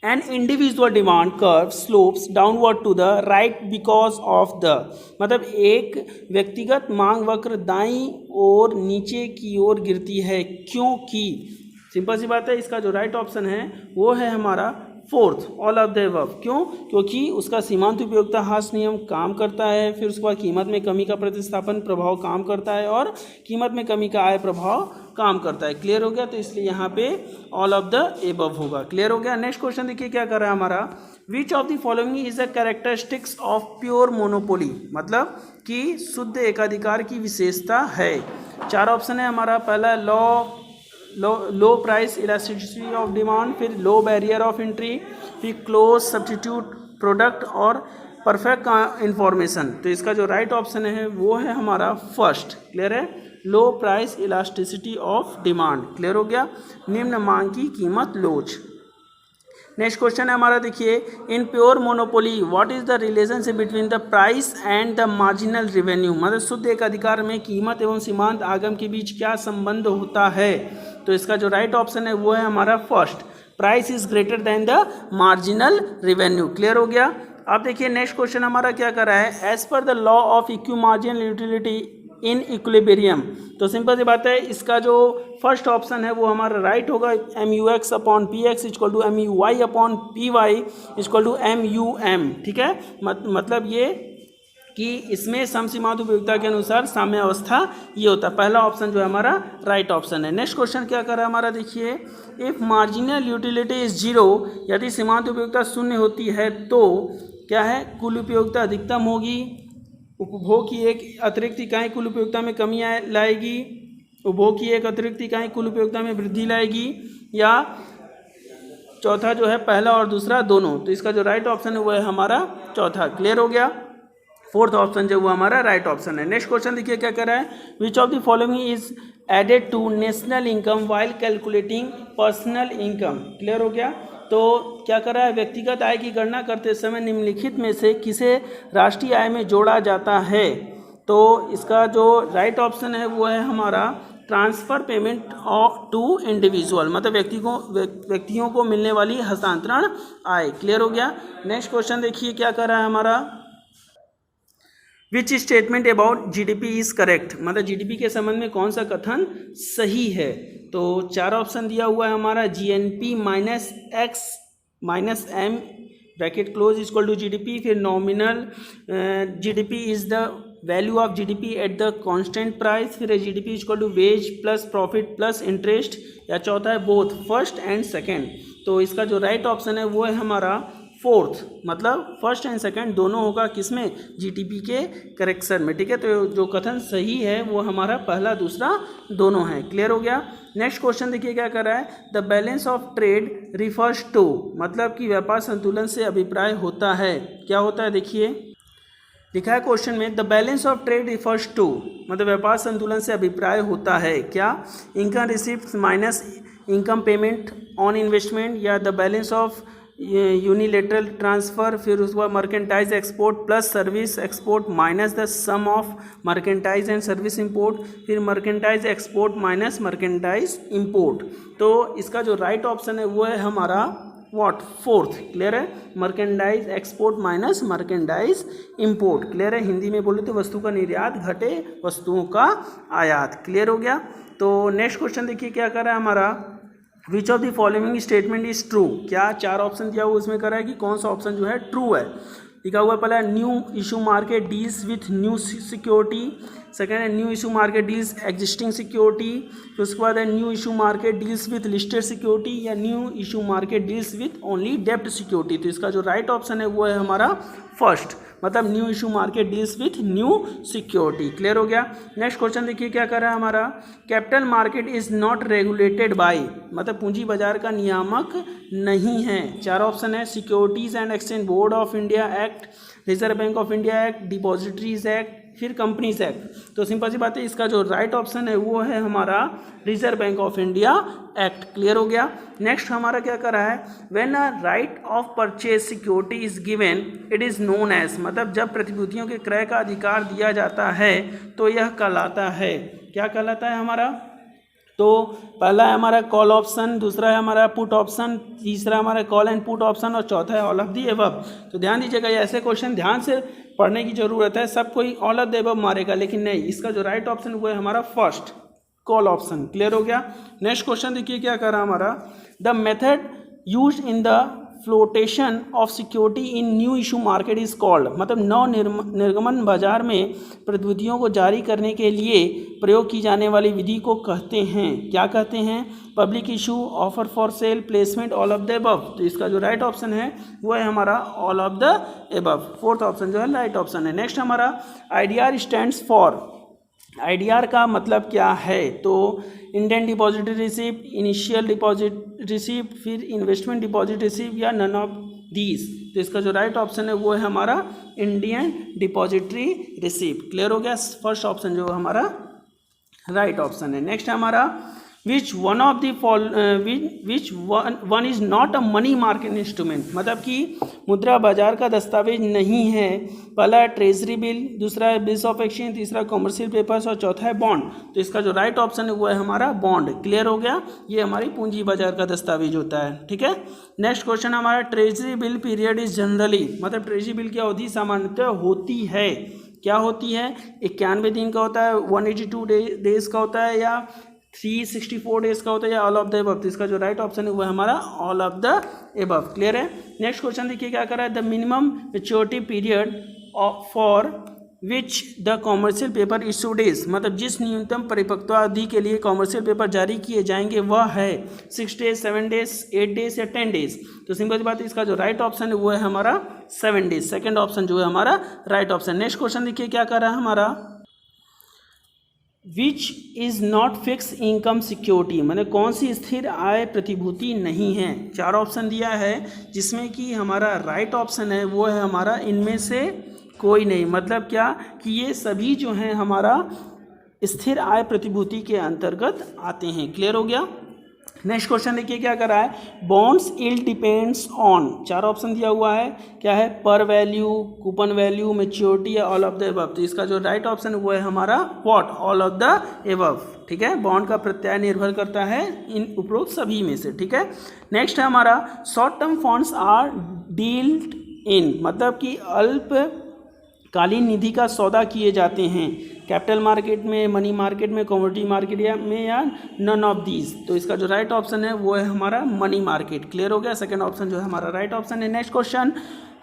[SPEAKER 2] An individual demand curve slopes downward to the right because of the, मतलब एक व्यक्तिगत मांग वक्र दाईं ओर नीचे की ओर गिरती है क्योंकि, सिंपल सी बात है, इसका जो राइट ऑप्शन है वो है हमारा fourth, all of the above. क्यों, क्योंकि उसका सीमांत उपयोगिता ह्रास नियम काम करता है, फिर उसके बाद कीमत में कमी का प्रतिस्थापन प्रभाव काम करता है और कीमत में कमी का आय प्रभाव काम करता है। क्लियर हो गया, तो इसलिए यहाँ पे ऑल ऑफ द एबव होगा। क्लियर हो गया। नेक्स्ट क्वेश्चन देखिए क्या कर रहा है हमारा, which of the following is a characteristics of pure monopoly, मतलब कि शुद्ध एकाधिकार की विशेषता है। 4 ऑप्शन है हमारा, पहला लो प्राइस इलास्टिसिटी ऑफ डिमांड, फिर लो बैरियर ऑफ एंट्री, फिर क्लोज सब्स्टिट्यूट प्रोडक्ट और परफेक्ट इंफॉर्मेशन। तो इसका जो राइट ऑप्शन है वो है हमारा फर्स्ट। क्लियर है, लो price elasticity of demand. Clear हो गया। निम्न मांग की कीमत लोच। नेक्स्ट क्वेश्चन है हमारा, देखिए, in pure monopoly what is the relationship between the price and the marginal revenue, मतलब शुद्ध एकाधिकार में कीमत एवं सीमांत आगम के बीच क्या संबंध होता है। तो इसका जो राइट ऑप्शन है वो है हमारा first, price is greater than the marginal revenue. Clear हो गया। अब देखिए नेक्स्ट क्वेश्चन हमारा क्या कर रहा है, as per the law of equi marginal utility in equilibrium. तो सिंपल सी बात है, इसका जो फर्स्ट ऑप्शन है वो हमारा राइट होगा, MUX upon PX equal to MUY upon PY equal to MUM। ठीक है, मतलब ये कि इसमें समसीमांत उपयोगिता के अनुसार साम्य अवस्था ये होता है। पहला ऑप्शन जो है हमारा राइट ऑप्शन है। नेक्स्ट क्वेश्चन क्या कर रहा है हमारा, देखिए, इफ मार्जिनल यूटिलिटी इज 0, यदि सीमांत उपयोगिता शून्य होती है तो क्या है, कुल उपयोगिता अधिकतम होगी, उपभोग की एक अतिरिक्त इकाई कुल उपयोगिता में कमी लाएगी, उपभोग की एक अतिरिक्त इकाई कुल उपयोगिता में वृद्धि लाएगी, या चौथा जो है पहला और दूसरा दोनों। तो इसका जो राइट ऑप्शन है वो है हमारा चौथा। क्लियर हो गया। फोर्थ ऑप्शन जो वो हमारा राइट ऑप्शन है। नेक्स्ट क्वेश्चन देखिए क्या कर रहा है, which of the following is added to national income while calculating personal income. Clear हो गया। तो क्या कर रहा है, व्यक्तिगत आय की गणना करते समय निम्नलिखित में से किसे राष्ट्रीय आय में जोड़ा जाता है। तो इसका जो राइट ऑप्शन है वो है हमारा ट्रांसफ़र पेमेंट टू इंडिविजुअल, मतलब व्यक्तियों को मिलने वाली हस्तांतरण आय। क्लियर हो गया। नेक्स्ट क्वेश्चन देखिए क्या कर रहा है हमारा, which statement about GDP is correct, मतलब जीडीपी के संबंध में कौन सा कथन सही है। तो 4 ऑप्शन दिया हुआ है हमारा, GNP minus X minus M bracket close equal to GDP, फिर nominal GDP is the value of GDP at the constant price, फिर GDP equal to wage plus profit plus interest, या चौथा है बोथ फर्स्ट एंड सेकेंड। तो इसका जो right option है वो है हमारा फोर्थ, मतलब फर्स्ट एंड सेकंड दोनों होगा किसमें, जीडीपी के करेक्शन में। ठीक है, तो जो कथन सही है वो हमारा पहला दूसरा दोनों है। क्लियर हो गया। नेक्स्ट क्वेश्चन देखिए क्या कर रहा है, the balance of trade refers to, मतलब कि व्यापार संतुलन से अभिप्राय होता है। क्या होता है देखिए, लिखा है क्वेश्चन में, the balance of trade refers to, मतलब व्यापार संतुलन से अभिप्राय होता है क्या, income receipt minus income payment on investment, या the balance of unilateral transfer, फिर उसके बाद merchandise export plus service export minus the sum of merchandise and service import, फिर merchandise export minus merchandise import. तो इसका जो राइट ऑप्शन है वो है हमारा व्हाट, फोर्थ। क्लियर है, merchandise export minus merchandise import. Clear है, हिंदी में बोले तो वस्तु का निर्यात घटे वस्तुओं का आयात। क्लियर हो गया। तो नेक्स्ट क्वेश्चन देखिए क्या कर रहा है हमारा, which of the following statement is true. क्या 4 ऑप्शन दिया हुआ उसमें कर रहा है कि कौन सा ऑप्शन जो है ट्रू है। लिखा हुआ है पहला, new issue market deals with new security, second है new issue market deals existing security, फिर उसके बाद है new issue market deals with listed security, या new issue market deals with only डेब्ट सिक्योरिटी। तो इसका जो राइट ऑप्शन है वो है हमारा फर्स्ट, मतलब new issue market deals with new security. Clear हो गया। नेक्स्ट क्वेश्चन देखिए क्या कर रहा है हमारा, capital market is not regulated by, मतलब पूंजी बाजार का नियामक नहीं है। 4 ऑप्शन है, securities and exchange board of India act, reserve Bank of India act, depositories act, फिर कंपनीज एक्ट। तो सिंपल सी बात है, इसका जो राइट ऑप्शन है वो है हमारा Reserve Bank of India act. Clear हो गया। नेक्स्ट हमारा क्या कर रहा है, when a right of purchase security is given it is known as, मतलब जब प्रतिभूतियों के क्रय का अधिकार दिया जाता है तो यह कहलाता है, क्या कहलाता है हमारा। तो पहला है हमारा कॉल ऑप्शन, दूसरा है हमारा पुट ऑप्शन, तीसरा हमारा कॉल एंड पुट ऑप्शन, और चौथा है ऑल ऑफ दी एबव। तो ध्यान दीजिएगा, ये ऐसे क्वेश्चन ध्यान से पढ़ने की जरूरत है। सब कोई ऑल ऑफ द एबव मारेगा, लेकिन नहीं, इसका जो राइट ऑप्शन वो है हमारा फर्स्ट, कॉल ऑप्शन। क्लियर हो गया। नेक्स्ट क्वेश्चन देखिए क्या कर रहा है हमारा, the method used in the flotation of security in new issue market is called, मतलब नव निर्गमन बाजार में प्रतिभूतियों को जारी करने के लिए प्रयोग की जाने वाली विधि को कहते हैं, क्या कहते हैं, public issue, offer for sale, placement, all of the above. तो इसका जो राइट ऑप्शन है वो है हमारा all of the above, fourth option जो है राइट ऑप्शन है। नेक्स्ट हमारा आईडीआर स्टैंड्स फॉर, आईडीआर का मतलब क्या है, तो Indian depository receipt, initial deposit receipt, फिर इन्वेस्टमेंट डिपॉजिट रिसिप्ट, या नन ऑफ दीज। तो इसका जो राइट ऑप्शन है वो है हमारा इंडियन डिपॉजिटरी रिसिप्ट। क्लियर हो गया, फर्स्ट ऑप्शन जो हमारा राइट ऑप्शन है। नेक्स्ट हमारा which one of the which one is not a money market instrument, मतलब कि मुद्रा बाजार का दस्तावेज नहीं है। पहला है ट्रेजरी बिल, दूसरा है बिल्स ऑफ एक्सचेंज, तीसरा कॉमर्शियल पेपर्स, और चौथा है बॉन्ड। तो इसका जो राइट ऑप्शन है वो है हमारा बॉन्ड। क्लियर हो गया, ये हमारी पूंजी बाजार का दस्तावेज होता है। ठीक है। नेक्स्ट क्वेश्चन हमारा, treasury bill period is generally, मतलब ट्रेजरी बिल की अवधि सामान्यतः होती है, क्या होती है, 91 दिन का होता है, 182 डेज का होता है, या 364 डेज का होता है, या ऑल ऑफ द एबव। तो इसका जो राइट ऑप्शन है वो है हमारा all of the above. Clear है। नेक्स्ट क्वेश्चन देखिए क्या कर रहा है, the minimum maturity period for which the commercial paper issued is, मतलब जिस न्यूनतम परिपक्वता अवधि के लिए कॉमर्शियल पेपर जारी किए जाएंगे वह है 6 डेज, 7 डेज, 8 डेज, या 10 डेज। तो सिंपल बात है, इसका जो राइट ऑप्शन है वो है हमारा 7 डेज, सेकेंड ऑप्शन जो है हमारा राइट ऑप्शन। नेक्स्ट क्वेश्चन देखिए क्या कर रहा है हमारा, which is not fix income security, मतलब कौन सी स्थिर आय प्रतिभूति नहीं है। 4 ऑप्शन दिया है, जिसमें कि हमारा राइट ऑप्शन है वो है हमारा इनमें से कोई नहीं। मतलब क्या कि ये सभी जो हैं हमारा स्थिर आय प्रतिभूति के अंतर्गत आते हैं। क्लियर हो गया। नेक्स्ट क्वेश्चन देखिए क्या कर रहा है, bonds yield depends on, 4 option दिया हुआ है, क्या है, पर वैल्यू, कूपन वैल्यू, मैच्योरिटी या ऑल ऑफ द एबव। तो इसका जो राइट ऑप्शन है वो है हमारा what, all of the above. ठीक है, बॉन्ड का प्रत्याय निर्भर करता है इन उपरोक्त सभी में से। ठीक है, नेक्स्ट है हमारा short term funds are dealt in, मतलब कि अल्पकालीन निधि का सौदा किए जाते हैं कैपिटल मार्केट में, मनी मार्केट में, कमोडिटी मार्केट या नन ऑफ दीज। तो इसका जो राइट ऑप्शन है वो है हमारा मनी मार्केट। क्लियर हो गया, सेकंड ऑप्शन जो है हमारा राइट ऑप्शन है। नेक्स्ट क्वेश्चन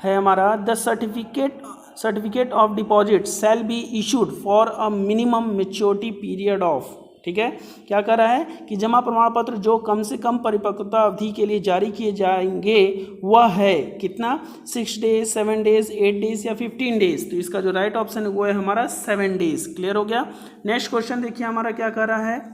[SPEAKER 2] है हमारा, the certificate of deposit shall be issued for a minimum maturity period of. ठीक है, क्या कर रहा है कि जमा प्रमाण पत्र जो कम से कम परिपक्वता अवधि के लिए जारी किए जाएंगे वह है कितना, 6 डेज, 7 डेज, 8 डेज या 15 डेज। तो इसका जो राइट ऑप्शन है वो है हमारा 7 डेज। क्लियर हो गया। नेक्स्ट क्वेश्चन देखिए हमारा क्या कर रहा है,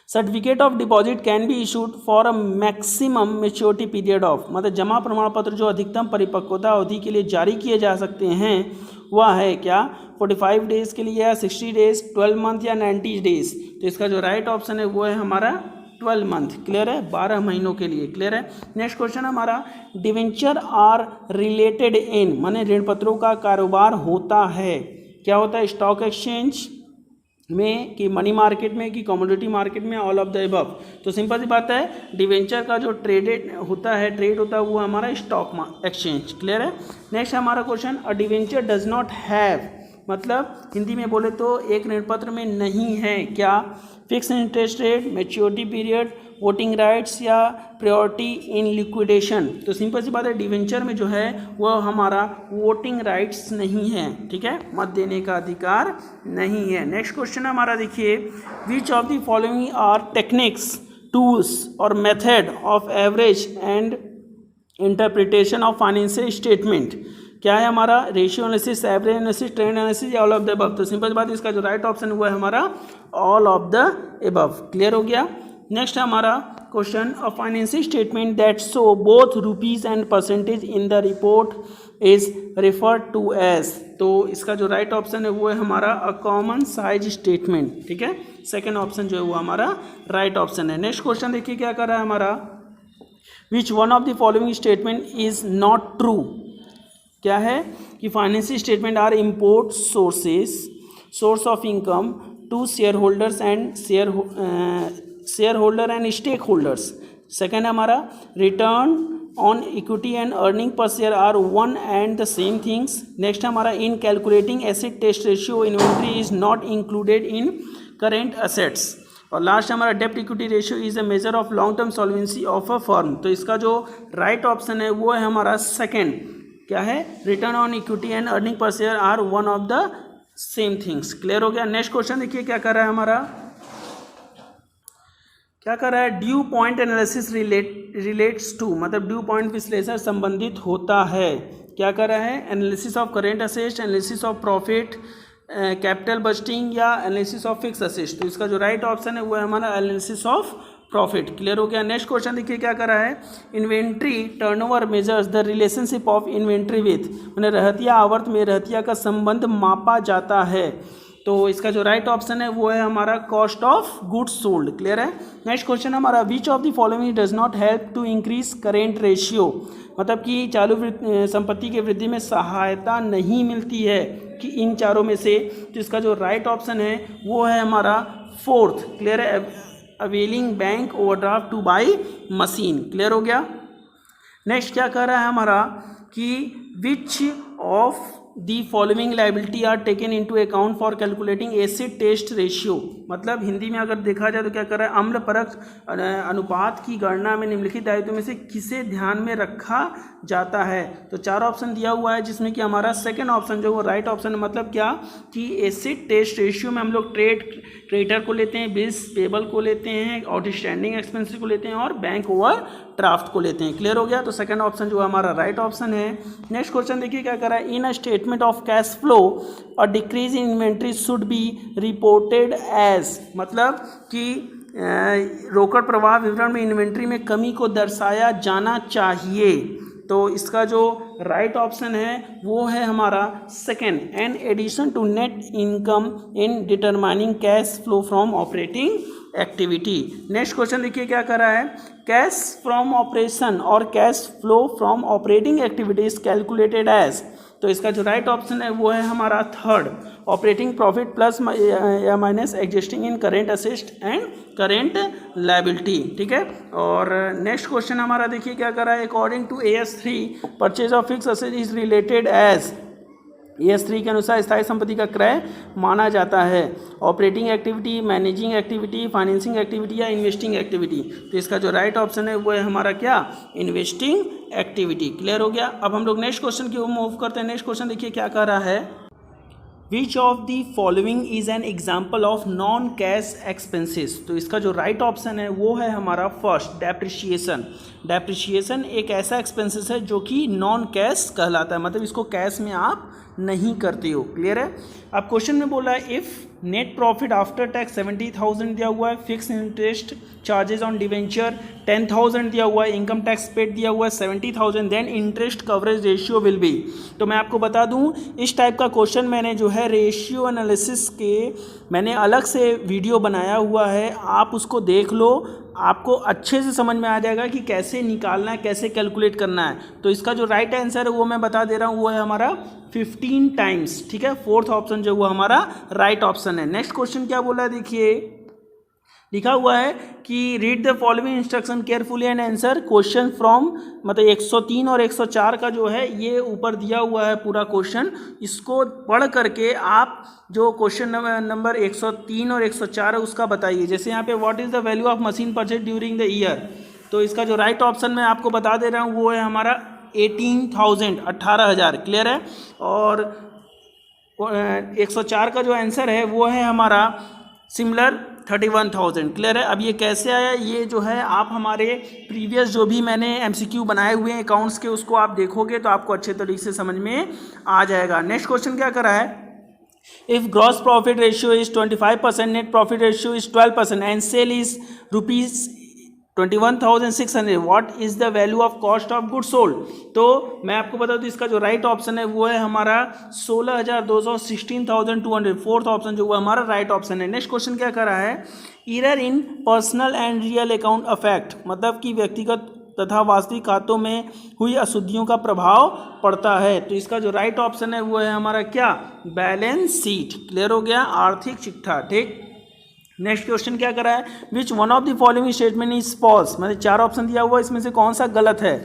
[SPEAKER 2] certificate of deposit can be issued for a maximum maturity period of, मतलब जमा प्रमाण पत्र जो अधिकतम परिपक्वता अवधि के लिए जारी किए जा सकते हैं वह है क्या, 45 डेज के लिए या 60 डेज, 12 मंथ या 90 डेज। तो इसका जो राइट ऑप्शन है वो है हमारा 12 मंथ। क्लियर है, 12 महीनों के लिए। क्लियर है। नेक्स्ट क्वेश्चन हमारा, डिवेंचर आर रिलेटेड इन, माने ऋण पत्रों का कारोबार होता है, क्या होता है, स्टॉक एक्सचेंज में कि मनी मार्केट में कि कमोडिटी मार्केट में, ऑल ऑफ द अबव। तो सिंपल सी बात है, डिवेंचर का जो ट्रेड होता है वो हमारा स्टॉक एक्सचेंज। क्लियर है। नेक्स्ट हमारा question, a debenture does not have, मतलब हिंदी में बोले तो एक ऋण पत्र में नहीं है क्या, fix interest rate, maturity period, voting rights या प्रायोरिटी इन लिक्विडेशन। तो सिंपल सी बात है, डिवेंचर में जो है वो हमारा वोटिंग राइट्स नहीं है। ठीक है, मत देने का अधिकार नहीं है। नेक्स्ट क्वेश्चन हमारा देखिए, which of the following are techniques, tools और method of average and interpretation of financial statement, क्या है हमारा, ratio analysis, average analysis, trend analysis या ऑल ऑफ द अबव। तो सिंपल बात, इसका जो राइट ऑप्शन हुआ है हमारा all of the above. Clear हो गया। नेक्स्ट हमारा question, a financial statement that show both rupees and percentage in the report is referred to as. तो इसका जो राइट ऑप्शन है वो है हमारा अ कॉमन साइज स्टेटमेंट। ठीक है, सेकेंड ऑप्शन जो है वो हमारा राइट ऑप्शन है। नेक्स्ट क्वेश्चन देखिए क्या कर रहा है हमारा, which one of the following statement is not true, क्या है कि financial statement are import sources, source of income to shareholders and shareholder and stakeholders. Second हमारा, return on equity and earning per share are one and the same things. Next हमारा, in calculating asset test ratio inventory is not included in current assets. और last हमारा, डेप्ट equity ratio is a measure of long term solvency of a firm. तो इसका जो right option है वो है हमारा सेकेंड, क्या है, return on equity and earning per share are one of the same things. Clear हो गया। नेक्स्ट क्वेश्चन देखिए क्या कर रहा है हमारा, क्या कर रहा है, due point analysis relates to, मतलब ड्यू पॉइंट विश्लेषण संबंधित होता है, क्या कर रहा है, analysis of current assets, analysis of profit, capital budgeting या एनालिसिस ऑफ फिक्स असेट्स। तो इसका जो राइट ऑप्शन है वो है हमारा एनालिसिस ऑफ प्रॉफिट। क्लियर हो गया। नेक्स्ट क्वेश्चन देखिए क्या कर रहा है, inventory turnover measures the relationship of inventory with, मैंने रहतिया आवर्त में रहतिया का संबंध मापा जाता है। तो इसका जो राइट ऑप्शन है वो है हमारा cost of goods sold. Clear है। नेक्स्ट क्वेश्चन हमारा, which of the following does not help to increase current ratio, मतलब कि चालू संपत्ति की वृद्धि में सहायता नहीं मिलती है कि इन चारों में से। तो इसका जो राइट ऑप्शन है वो है हमारा फोर्थ। क्लियर है, availing bank overdraft to buy machine. Clear हो गया। नेक्स्ट क्या कह रहा है हमारा कि which of the following liability are taken into account for calculating acid test ratio, मतलब हिंदी में अगर देखा जाए तो क्या कर रहा है, अम्ल परख अनुपात की गणना में निम्नलिखित दायित्वों में से किसे ध्यान में रखा जाता है। तो 4 ऑप्शन दिया हुआ है जिसमें कि हमारा सेकंड ऑप्शन जो वो राइट ऑप्शन है, मतलब क्या कि एसिड टेस्ट रेशियो में हम लोग क्रेडिटर को लेते हैं, बिल्स पेबल को लेते हैं, आउटस्टैंडिंग एक्सपेंसेस को लेते हैं और बैंक ओवर ड्राफ्ट को लेते हैं। क्लियर हो गया। तो सेकंड ऑप्शन जो हमारा राइट ऑप्शन है। नेक्स्ट क्वेश्चन देखिए क्या कर रहा है, in a statement of cash flow और decrease in inventory should be reported as, मतलब कि रोकड़ प्रवाह विवरण में इन्वेंट्री में कमी को दर्शाया जाना चाहिए। तो इसका जो राइट ऑप्शन है वो है हमारा second, an addition to net income in determining cash flow from operating activity. Next question देखिए क्या कर रहा है, कैश फ्रॉम ऑपरेशन और cash flow from operating activities calculated as. तो इसका जो राइट ऑप्शन है वो है हमारा थर्ड, ऑपरेटिंग प्रॉफिट प्लस या minus existing in current asset and current liability. ठीक है, और नेक्स्ट क्वेश्चन हमारा देखिए क्या कर रहा है, according to AS3 purchase of fix asset is related as. AS3 के अनुसार स्थायी संपत्ति का क्रय माना जाता है operating activity, managing activity, financing activity या इन्वेस्टिंग एक्टिविटी। तो इसका जो राइट ऑप्शन है वो है हमारा क्या, इन्वेस्टिंग एक्टिविटी। क्लियर हो गया। अब हम लोग नेक्स्ट क्वेश्चन की ओर मूव करते हैं। नेक्स्ट क्वेश्चन देखिए क्या कह रहा है, which of the following is an example of non cash expenses. तो इसका जो राइट ऑप्शन है वो है हमारा फर्स्ट, डेप्रिशिएशन। डेप्रिशिएशन एक ऐसा एक्सपेंसेस है जो कि नॉन कैश कहलाता है, मतलब इसको कैश में आप नहीं करते हो। क्लियर है। अब क्वेश्चन में बोला है, if net profit after tax 70,000 दिया हुआ है, fix interest charges on debenture 10,000 दिया हुआ है, इनकम टैक्स पेड दिया हुआ है 70,000, then interest coverage ratio will be. तो मैं आपको बता दूं, इस टाइप का क्वेश्चन मैंने जो है रेशियो एनालिसिस के मैंने अलग से वीडियो बनाया हुआ है, आप उसको देख लो, आपको अच्छे से समझ में आ जाएगा कि कैसे निकालना है, कैसे कैलकुलेट करना है। तो इसका जो राइट आंसर है वो मैं बता दे रहा हूँ, वो है हमारा 15 टाइम्स। ठीक है, फोर्थ ऑप्शन जो वो हमारा राइट ऑप्शन है। नेक्स्ट क्वेश्चन क्या बोला है, देखिए लिखा हुआ है कि read the following instruction carefully and answer question from, मतलब 103 और 104 का जो है ये ऊपर दिया हुआ है पूरा क्वेश्चन, इसको पढ़ करके आप जो क्वेश्चन नंबर 103 और 104 है उसका बताइए। जैसे यहाँ पे what is the value of machine purchase during the year. तो इसका जो राइट ऑप्शन मैं आपको बता दे रहा हूँ वो है हमारा 18,000, 18,000। क्लियर है। और 104 का जो आंसर है वो है हमारा सिमिलर 31,000। क्लियर है। अब ये कैसे आया, ये जो है आप हमारे प्रीवियस जो भी मैंने MCQ बनाए हुए हैं अकाउंट्स के, उसको आप देखोगे तो आपको अच्छे तरीके से समझ में आ जाएगा। नेक्स्ट क्वेश्चन क्या करा है, if gross profit ratio is 25%, net profit ratio is 12% and sale is ₹21,600, what is the value of cost of good sold. तो मैं आपको बता दूं इसका जो राइट ऑप्शन है वो है हमारा 16,200, 16,200, फोर्थ ऑप्शन जो हुआ हमारा राइट ऑप्शन है। नेक्स्ट क्वेश्चन क्या कर रहा है, error in personal and real account affect, मतलब कि व्यक्तिगत तथा वास्तविक खातों में हुई अशुद्धियों का प्रभाव पड़ता है। तो इसका जो राइट ऑप्शन है वो है हमारा क्या, बैलेंस शीट। क्लियर हो गया, आर्थिक चिट्ठा। ठीक। नेक्स्ट क्वेश्चन क्या कर रहा है, which one of the following statement is false, मतलब 4 ऑप्शन दिया हुआ है, इसमें से कौन सा गलत है।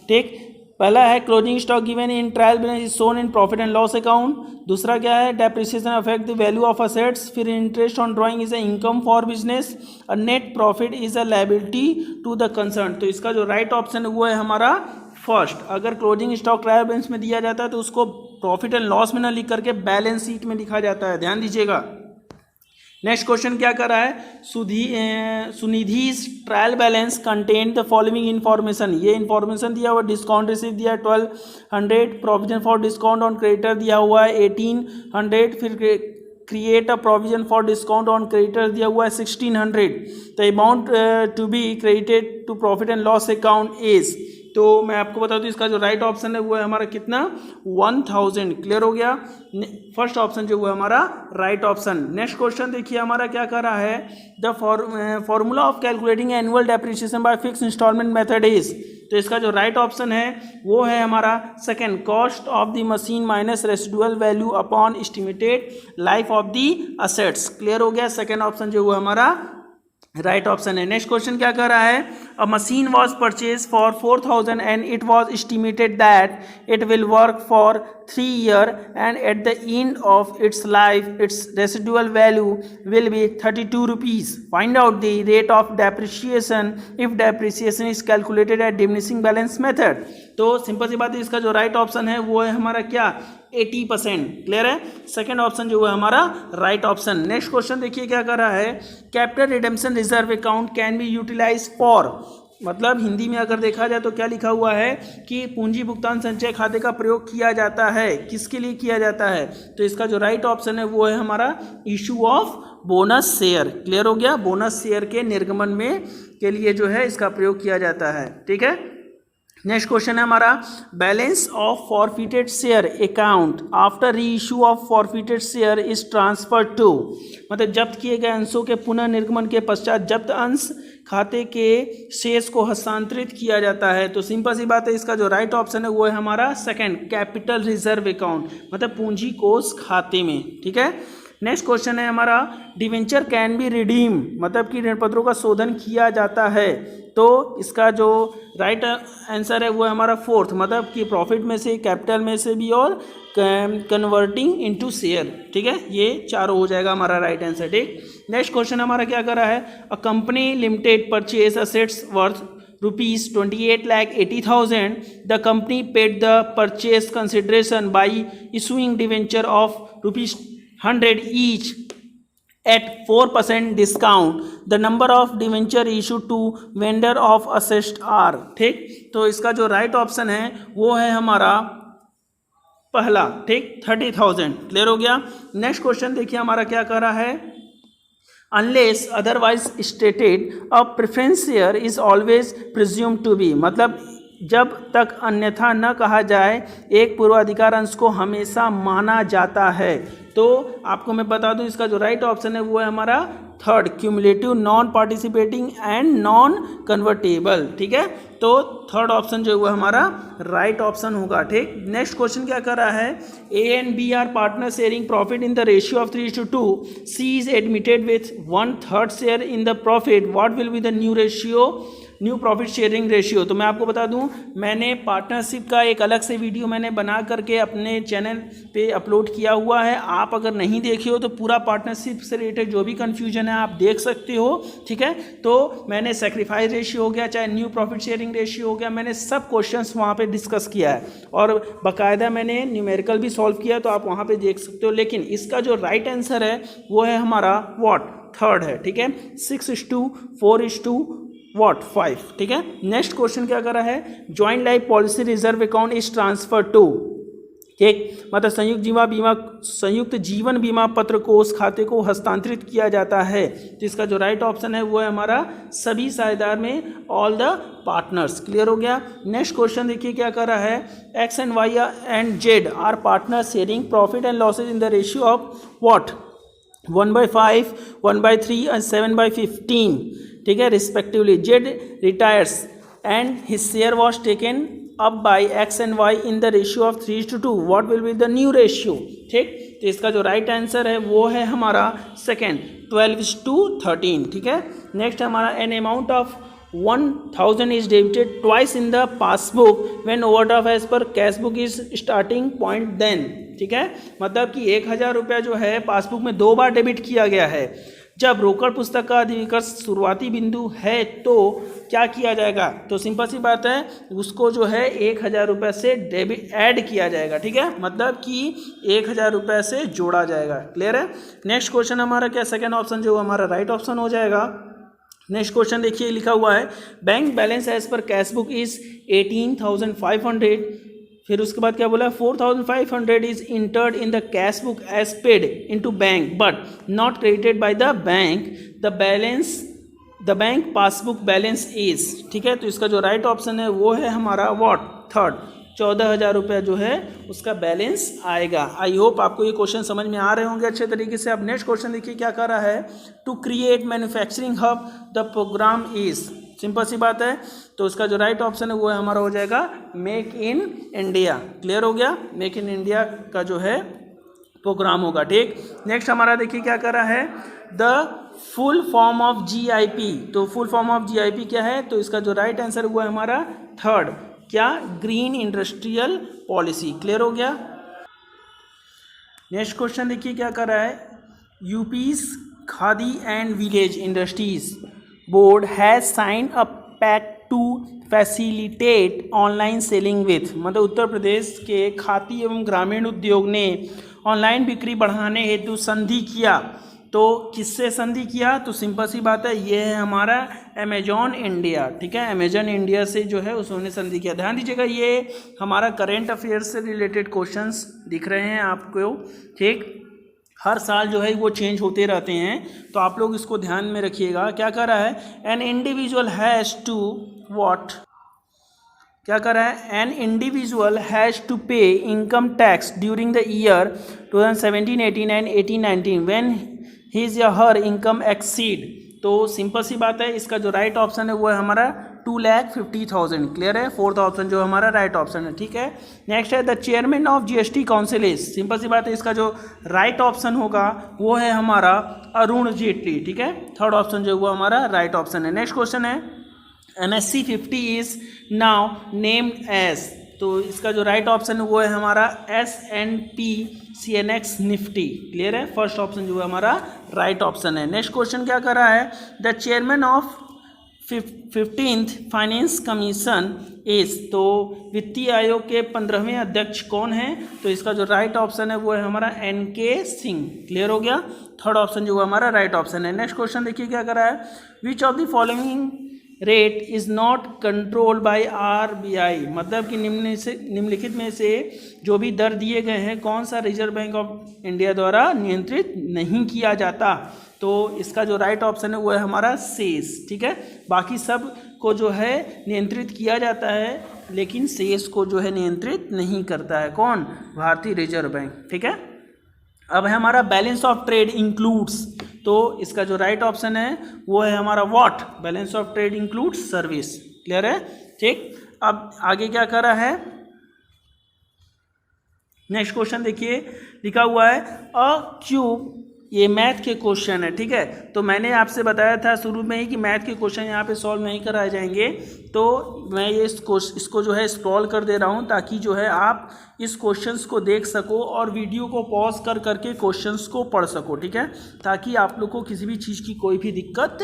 [SPEAKER 2] ठीक। पहला है closing stock given in trial balance is shown in profit and loss account. दूसरा क्या है, depreciation affect the value of assets. फिर interest on drawing is a income for business और net profit is a liability to the concern. तो इसका जो right option है वो है हमारा फर्स्ट। अगर क्लोजिंग स्टॉक ट्रायल बैलेंस में दिया जाता है तो उसको प्रॉफिट एंड लॉस में ना लिख करके बैलेंस शीट में लिखा जाता है, ध्यान दीजिएगा। नेक्स्ट क्वेश्चन क्या कर रहा है, Sunidhi's trial balance contain the following information. ये इन्फॉर्मेशन दिया हुआ, डिस्काउंट रिसीव दिया है 1200, provision for discount on creditor दिया हुआ है 1800, फिर create a provision for discount on creditor दिया हुआ है 1600। The amount to be credited to profit and loss account is, तो मैं आपको बता दूं इसका जो राइट ऑप्शन है वो है हमारा कितना, 1000। क्लियर हो गया, फर्स्ट ऑप्शन जो है हमारा राइट ऑप्शन। नेक्स्ट क्वेश्चन देखिए हमारा क्या कर रहा है, the formula of calculating annual depreciation by fix installment method is. तो इसका जो राइट ऑप्शन है वो है हमारा second, cost of the machine minus residual value upon estimated life of the assets. Clear हो गया, सेकंड ऑप्शन जो हुआ हमारा राइट ऑप्शन है। नेक्स्ट क्वेश्चन क्या कर रहा है, a machine was purchase for 4,000 and it was estimated that it will work for 3 years and at the end of its life it's residual value will be 32 rupees। Find out the rate of depreciation if depreciation is calculated at diminishing balance method. तो simple सी बात है, इसका जो right option है वो है हमारा क्या, 80%। क्लियर है, सेकेंड ऑप्शन जो है हमारा राइट ऑप्शन। नेक्स्ट क्वेश्चन देखिए क्या कर रहा है, capital redemption reserve account can be utilise for, मतलब हिंदी में अगर देखा जाए तो क्या लिखा हुआ है कि पूंजी भुगतान संचय खाते का प्रयोग किया जाता है, किसके लिए किया जाता है। तो इसका जो राइट ऑप्शन है वो है हमारा issue of bonus share. Clear हो गया, बोनस शेयर के निर्गमन में के लिए जो है इसका प्रयोग किया जाता है। ठीक है। नेक्स्ट क्वेश्चन है हमारा, balance of forfeited share account after reissue of forfeited share is transfer to, मतलब जब्त किए गए अंशों के पुनर्निर्गमन के पश्चात जब्त अंश खाते के शेष को हस्तांतरित किया जाता है। तो सिंपल सी बात है, इसका जो राइट ऑप्शन है वो है हमारा सेकंड, कैपिटल रिजर्व अकाउंट, मतलब पूंजी कोष खाते में। ठीक है, नेक्स्ट क्वेश्चन है हमारा, डिवेंचर कैन बी रिडीम, मतलब कि ऋण पत्रों का शोधन किया जाता है। तो इसका जो राइट आंसर है वो है हमारा फोर्थ, मतलब कि प्रॉफिट में से, कैपिटल में से भी और कन्वर्टिंग इनटू शेयर। ठीक है, ये चारों हो जाएगा हमारा राइट आंसर। ठीक, नेक्स्ट क्वेश्चन हमारा क्या कर रहा है, a company limited purchase assets worth ₹28,80,000. The company paid the purchase consideration by issuing debenture of ₹100 each at 4% discount. The number of debenture issued to vendor of assets are. ठीक, तो इसका जो right option है वो है हमारा पहला। ठीक, 30,000। क्लियर हो गया। नेक्स्ट क्वेश्चन देखिए हमारा क्या कर रहा है, unless otherwise stated a preference share is always presume to be, मतलब जब तक अन्यथा न कहा जाए एक पूर्वाधिकार अंश को हमेशा माना जाता है। तो आपको मैं बता दूं, इसका जो राइट ऑप्शन है वो है हमारा third, cumulative non participating and non convertible. ठीक है, तो थर्ड ऑप्शन जो है वो हमारा राइट ऑप्शन होगा। ठीक, नेक्स्ट क्वेश्चन क्या कर रहा है, A and B are partner sharing profit in the ratio of 3:2, C is admitted with 1/3 share in the profit, what will be the new ratio, new profit sharing ratio. तो मैं आपको बता दूं, मैंने पार्टनरशिप का एक अलग से वीडियो मैंने बना करके अपने चैनल पे अपलोड किया हुआ है। आप अगर नहीं देखे हो तो पूरा पार्टनरशिप से रिलेटेड जो भी कन्फ्यूजन है आप देख सकते हो। ठीक है, तो मैंने सेक्रीफाइस रेशियो हो गया, चाहे न्यू प्रॉफिट शेयरिंग रेशियो हो गया, मैंने सब क्वेश्चंस वहाँ पे डिस्कस किया है और बाकायदा मैंने न्यूमेरिकल भी सॉल्व किया, तो आप वहाँ पे देख सकते हो। लेकिन इसका जो राइट आंसर है वो है हमारा व्हाट, थर्ड है। ठीक है, 6:4:5। ठीक है, नेक्स्ट क्वेश्चन क्या कर रहा है, joint life policy reserve account is transfer to, ठीक, मतलब संयुक्त जीवन बीमा पत्र कोष खाते को हस्तांतरित किया जाता है। तो इसका जो राइट ऑप्शन है वो है हमारा सभी साझेदार में, ऑल द पार्टनर्स। क्लियर हो गया। नेक्स्ट क्वेश्चन देखिए क्या कर रहा है, X and Y and Z are partner sharing profit and losses in the ratio of what, 1/5, 1/3 and 7/15। ठीक है, respectively. Z retires and his share was taken up by X and Y in the ratio of 3:2, what will be the new ratio. ठीक, तो इसका जो right answer है वो है हमारा सेकेंड, 12:13। ठीक है, नेक्स्ट हमारा, an amount of 1,000 is debited twice in the passbook when overdraft as per cash book is starting point then. ठीक है, मतलब कि 1,000 रुपया जो है पासबुक में 2 बार डेबिट किया गया है। जब रोकड़ पुस्तक का अधिविकर्ष शुरुआती बिंदु है तो क्या किया जाएगा, तो सिंपल सी बात है, उसको जो है 1,000 रुपये से डेबिट ऐड किया जाएगा। ठीक है, मतलब कि 1,000 रुपये से जोड़ा जाएगा। क्लियर है। नेक्स्ट क्वेश्चन हमारा क्या, सेकेंड ऑप्शन जो हमारा राइट ऑप्शन हो जाएगा। नेक्स्ट क्वेश्चन देखिए लिखा हुआ है, bank balance as per cash book is 18,500, फिर उसके बाद क्या बोला, 4,500 is entered in the cash book as paid into bank but not credited by the bank, the bank passbook balance is. ठीक है, तो इसका जो राइट ऑप्शन है वो है हमारा व्हाट, थर्ड, 14,000 रुपया जो है उसका बैलेंस आएगा। आई होप आपको ये क्वेश्चन समझ में आ रहे होंगे अच्छे तरीके से। अब नेक्स्ट क्वेश्चन देखिए क्या कर रहा है, to create manufacturing hub the program is, simple सी बात है, तो उसका जो राइट ऑप्शन है वो है हमारा हो जाएगा मेक इन इंडिया। क्लियर हो गया, मेक इन इंडिया का जो है प्रोग्राम होगा। ठीक, नेक्स्ट हमारा देखिए क्या कर रहा है, the full form of GIP, तो फुल फॉर्म ऑफ GIP क्या है, तो इसका जो राइट आंसर हुआ है हमारा थर्ड, क्या, ग्रीन इंडस्ट्रियल पॉलिसी। क्लियर हो गया। नेक्स्ट क्वेश्चन देखिए क्या कर रहा है, UP's Khadi and village industries board has sign a pact to facilitate online selling with, मतलब उत्तर प्रदेश के खादी एवं ग्रामीण उद्योग ने ऑनलाइन बिक्री बढ़ाने हेतु संधि किया। तो किससे संधि किया, तो सिंपल सी बात है, ये है हमारा अमेजॉन इंडिया। ठीक है, अमेजॉन इंडिया से जो है उसने संधि किया। ध्यान दीजिएगा, ये हमारा करंट अफेयर्स से रिलेटेड क्वेश्चंस दिख रहे हैं आपको। ठीक, हर साल जो है वो चेंज होते रहते हैं, तो आप लोग इसको ध्यान में रखिएगा। क्या कर रहा है, an individual has to what, क्या कर रहा है, an individual has to pay income tax during the year 2017-18 and 18-19 when his या हर इनकम एक्सीड। तो सिंपल सी बात है, इसका जो राइट ऑप्शन है वो है हमारा 2,50,000। क्लियर है, फोर्थ ऑप्शन जो हमारा राइट ऑप्शन है। ठीक है, नेक्स्ट है the chairman of GST council is. Simple सी बात है, इसका जो राइट ऑप्शन होगा वो है हमारा अरुण जेटली। ठीक है, थर्ड ऑप्शन जो वो हमारा राइट ऑप्शन है। नेक्स्ट क्वेश्चन है NSE 50 is now named as. तो इसका जो राइट ऑप्शन है वो है हमारा S&P CNX निफ्टी। क्लियर है, फर्स्ट ऑप्शन जो है हमारा राइट ऑप्शन है। नेक्स्ट क्वेश्चन क्या कर रहा है, the chairman of 15th finance commission is. तो वित्तीय आयोग के 15वें अध्यक्ष कौन है, तो इसका जो राइट ऑप्शन है वो है हमारा NK सिंह। क्लियर हो गया, थर्ड ऑप्शन जो है हमारा राइट ऑप्शन है। नेक्स्ट क्वेश्चन देखिए क्या कर रहा है, which of the following rate is not controlled by RBI। मतलब कि निम्नलिखित में से जो भी दर दिए गए हैं कौन सा रिजर्व बैंक ऑफ इंडिया द्वारा नियंत्रित नहीं किया जाता। तो इसका जो राइट ऑप्शन है वो है हमारा शेष। ठीक है, बाकी सब को जो है नियंत्रित किया जाता है, लेकिन शेष को जो है नियंत्रित नहीं करता है कौन, भारतीय रिजर्व बैंक। ठीक है, अब है हमारा बैलेंस ऑफ ट्रेड इंक्लूड्स। तो इसका जो राइट ऑप्शन है वो है हमारा what, balance of trade includes service. Clear है, ठीक। अब आगे क्या कर रहा है, नेक्स्ट क्वेश्चन देखिए लिखा हुआ है अ क्यूब। ये मैथ के क्वेश्चन है। ठीक है, तो मैंने आपसे बताया था शुरू में ही कि मैथ के क्वेश्चन यहाँ पे सॉल्व नहीं कराए जाएंगे, तो मैं ये इसको जो है स्क्रॉल कर दे रहा हूँ ताकि जो है आप इस क्वेश्चंस को देख सको और वीडियो को पॉज कर करके क्वेश्चंस को पढ़ सको। ठीक है, ताकि आप लोग को किसी भी चीज़ की कोई भी दिक्कत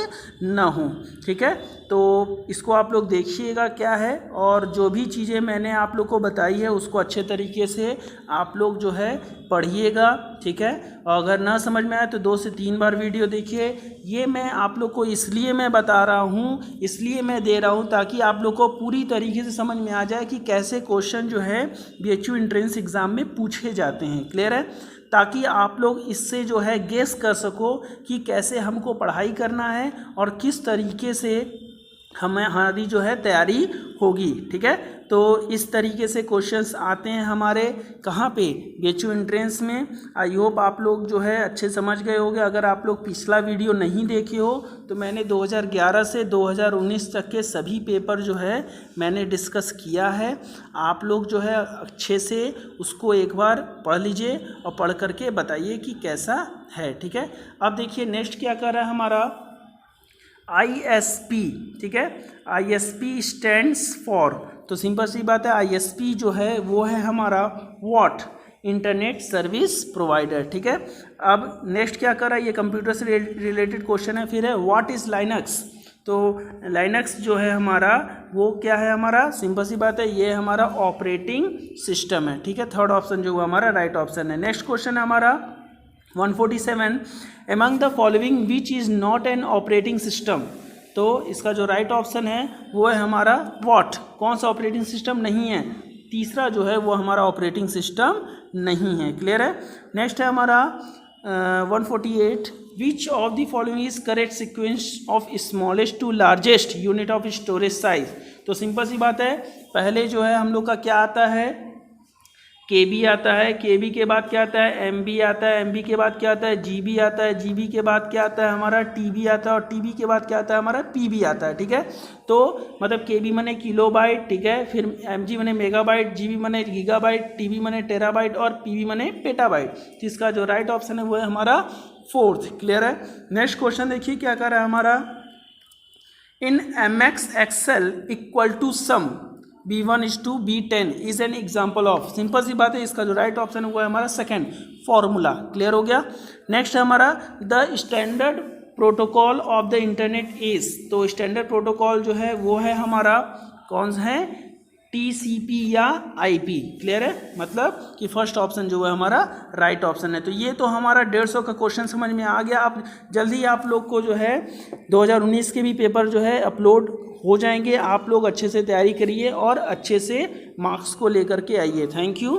[SPEAKER 2] ना हो। ठीक है, तो इसको आप लोग देखिएगा क्या है, और जो भी चीज़ें मैंने आप लोग को बताई है उसको अच्छे तरीके से आप लोग जो है पढ़िएगा। ठीक है, और अगर ना समझ में आए तो 2 से 3 बार वीडियो देखिए। ये मैं आप लोग को इसलिए मैं बता रहा हूँ, इसलिए मैं दे रहा हूँ ताकि आप लोग को पूरी तरीके से समझ में आ जाए कि कैसे क्वेश्चन जो है BHU एंट्रेंस एग्ज़ाम में पूछे जाते हैं। क्लियर है, ताकि आप लोग इससे जो है गेस कर सको कि कैसे हमको पढ़ाई करना है और किस तरीके से हमारी जो है तैयारी होगी। ठीक है, तो इस तरीके से क्वेश्चंस आते हैं हमारे कहाँ पे, BHU एंट्रेंस में। आई होप आप लोग जो है अच्छे समझ गए होंगे। अगर आप लोग पिछला वीडियो नहीं देखे हो तो मैंने 2011 से 2019 तक के सभी पेपर जो है मैंने डिस्कस किया है। आप लोग जो है अच्छे से उसको एक बार पढ़ लीजिए और पढ़ करके बताइए कि कैसा है। ठीक है, अब देखिए नेक्स्ट क्या कर रहा है हमारा ISP। ठीक है, ISP स्टैंड्स फॉर। तो सिंपल सी बात है, ISP जो है वो है हमारा व्हाट, इंटरनेट सर्विस प्रोवाइडर। ठीक है, अब नेक्स्ट क्या कर रहा है, ये कंप्यूटर से रिलेटेड क्वेश्चन है। फिर है व्हाट इज़ लाइनक्स। तो लाइनक्स जो है हमारा वो क्या है हमारा, सिंपल सी बात है, ये हमारा ऑपरेटिंग सिस्टम है। ठीक है, थर्ड ऑप्शन जो हमारा राइट ऑप्शन है। नेक्स्ट क्वेश्चन है हमारा 147 among the following which is not an operating system. तो इसका जो राइट ऑप्शन है वो है हमारा व्हाट, कौन सा ऑपरेटिंग सिस्टम नहीं है, तीसरा जो है वो हमारा ऑपरेटिंग सिस्टम नहीं है। क्लियर है, नेक्स्ट है हमारा 148 which of the following is correct sequence of smallest to largest unit of storage size. तो सिंपल सी बात है, पहले जो है हम लोग का क्या आता है, KB आता है, KB के बाद क्या आता है, MB आता है, MB के बाद क्या आता है, GB आता है, GB के बाद क्या आता है हमारा TB आता है, और TB के बाद क्या आता है हमारा PB आता है। ठीक है, तो मतलब KB माने किलोबाइट। ठीक है, फिर MG माने मेगाबाइट, GB माने गीगाबाइट, TB माने टेराबाइट और PB माने पेटाबाइट। तो इसका जो राइट ऑप्शन है वो है हमारा फोर्थ। क्लियर है, नेक्स्ट क्वेश्चन देखिए क्या कर रहा है हमारा, in MX Excel equal to sum B1:B10 is an example of. Simple सी बात है, इसका जो राइट ऑप्शन है वो है हमारा सेकंड फॉर्मूला। क्लियर हो गया, नेक्स्ट है हमारा the standard protocol of the internet is. तो स्टैंडर्ड प्रोटोकॉल जो है वो है हमारा कौन सा है, TCP या IP। क्लियर है, मतलब कि फर्स्ट ऑप्शन जो है हमारा राइट ऑप्शन है। तो ये तो हमारा 150 का क्वेश्चन समझ में आ गया। अब जल्दी आप लोग को जो है 2019 के भी पेपर जो है अपलोड हो जाएंगे। आप लोग अच्छे से तैयारी करिए और अच्छे से मार्क्स को लेकर के आइए। Thank you.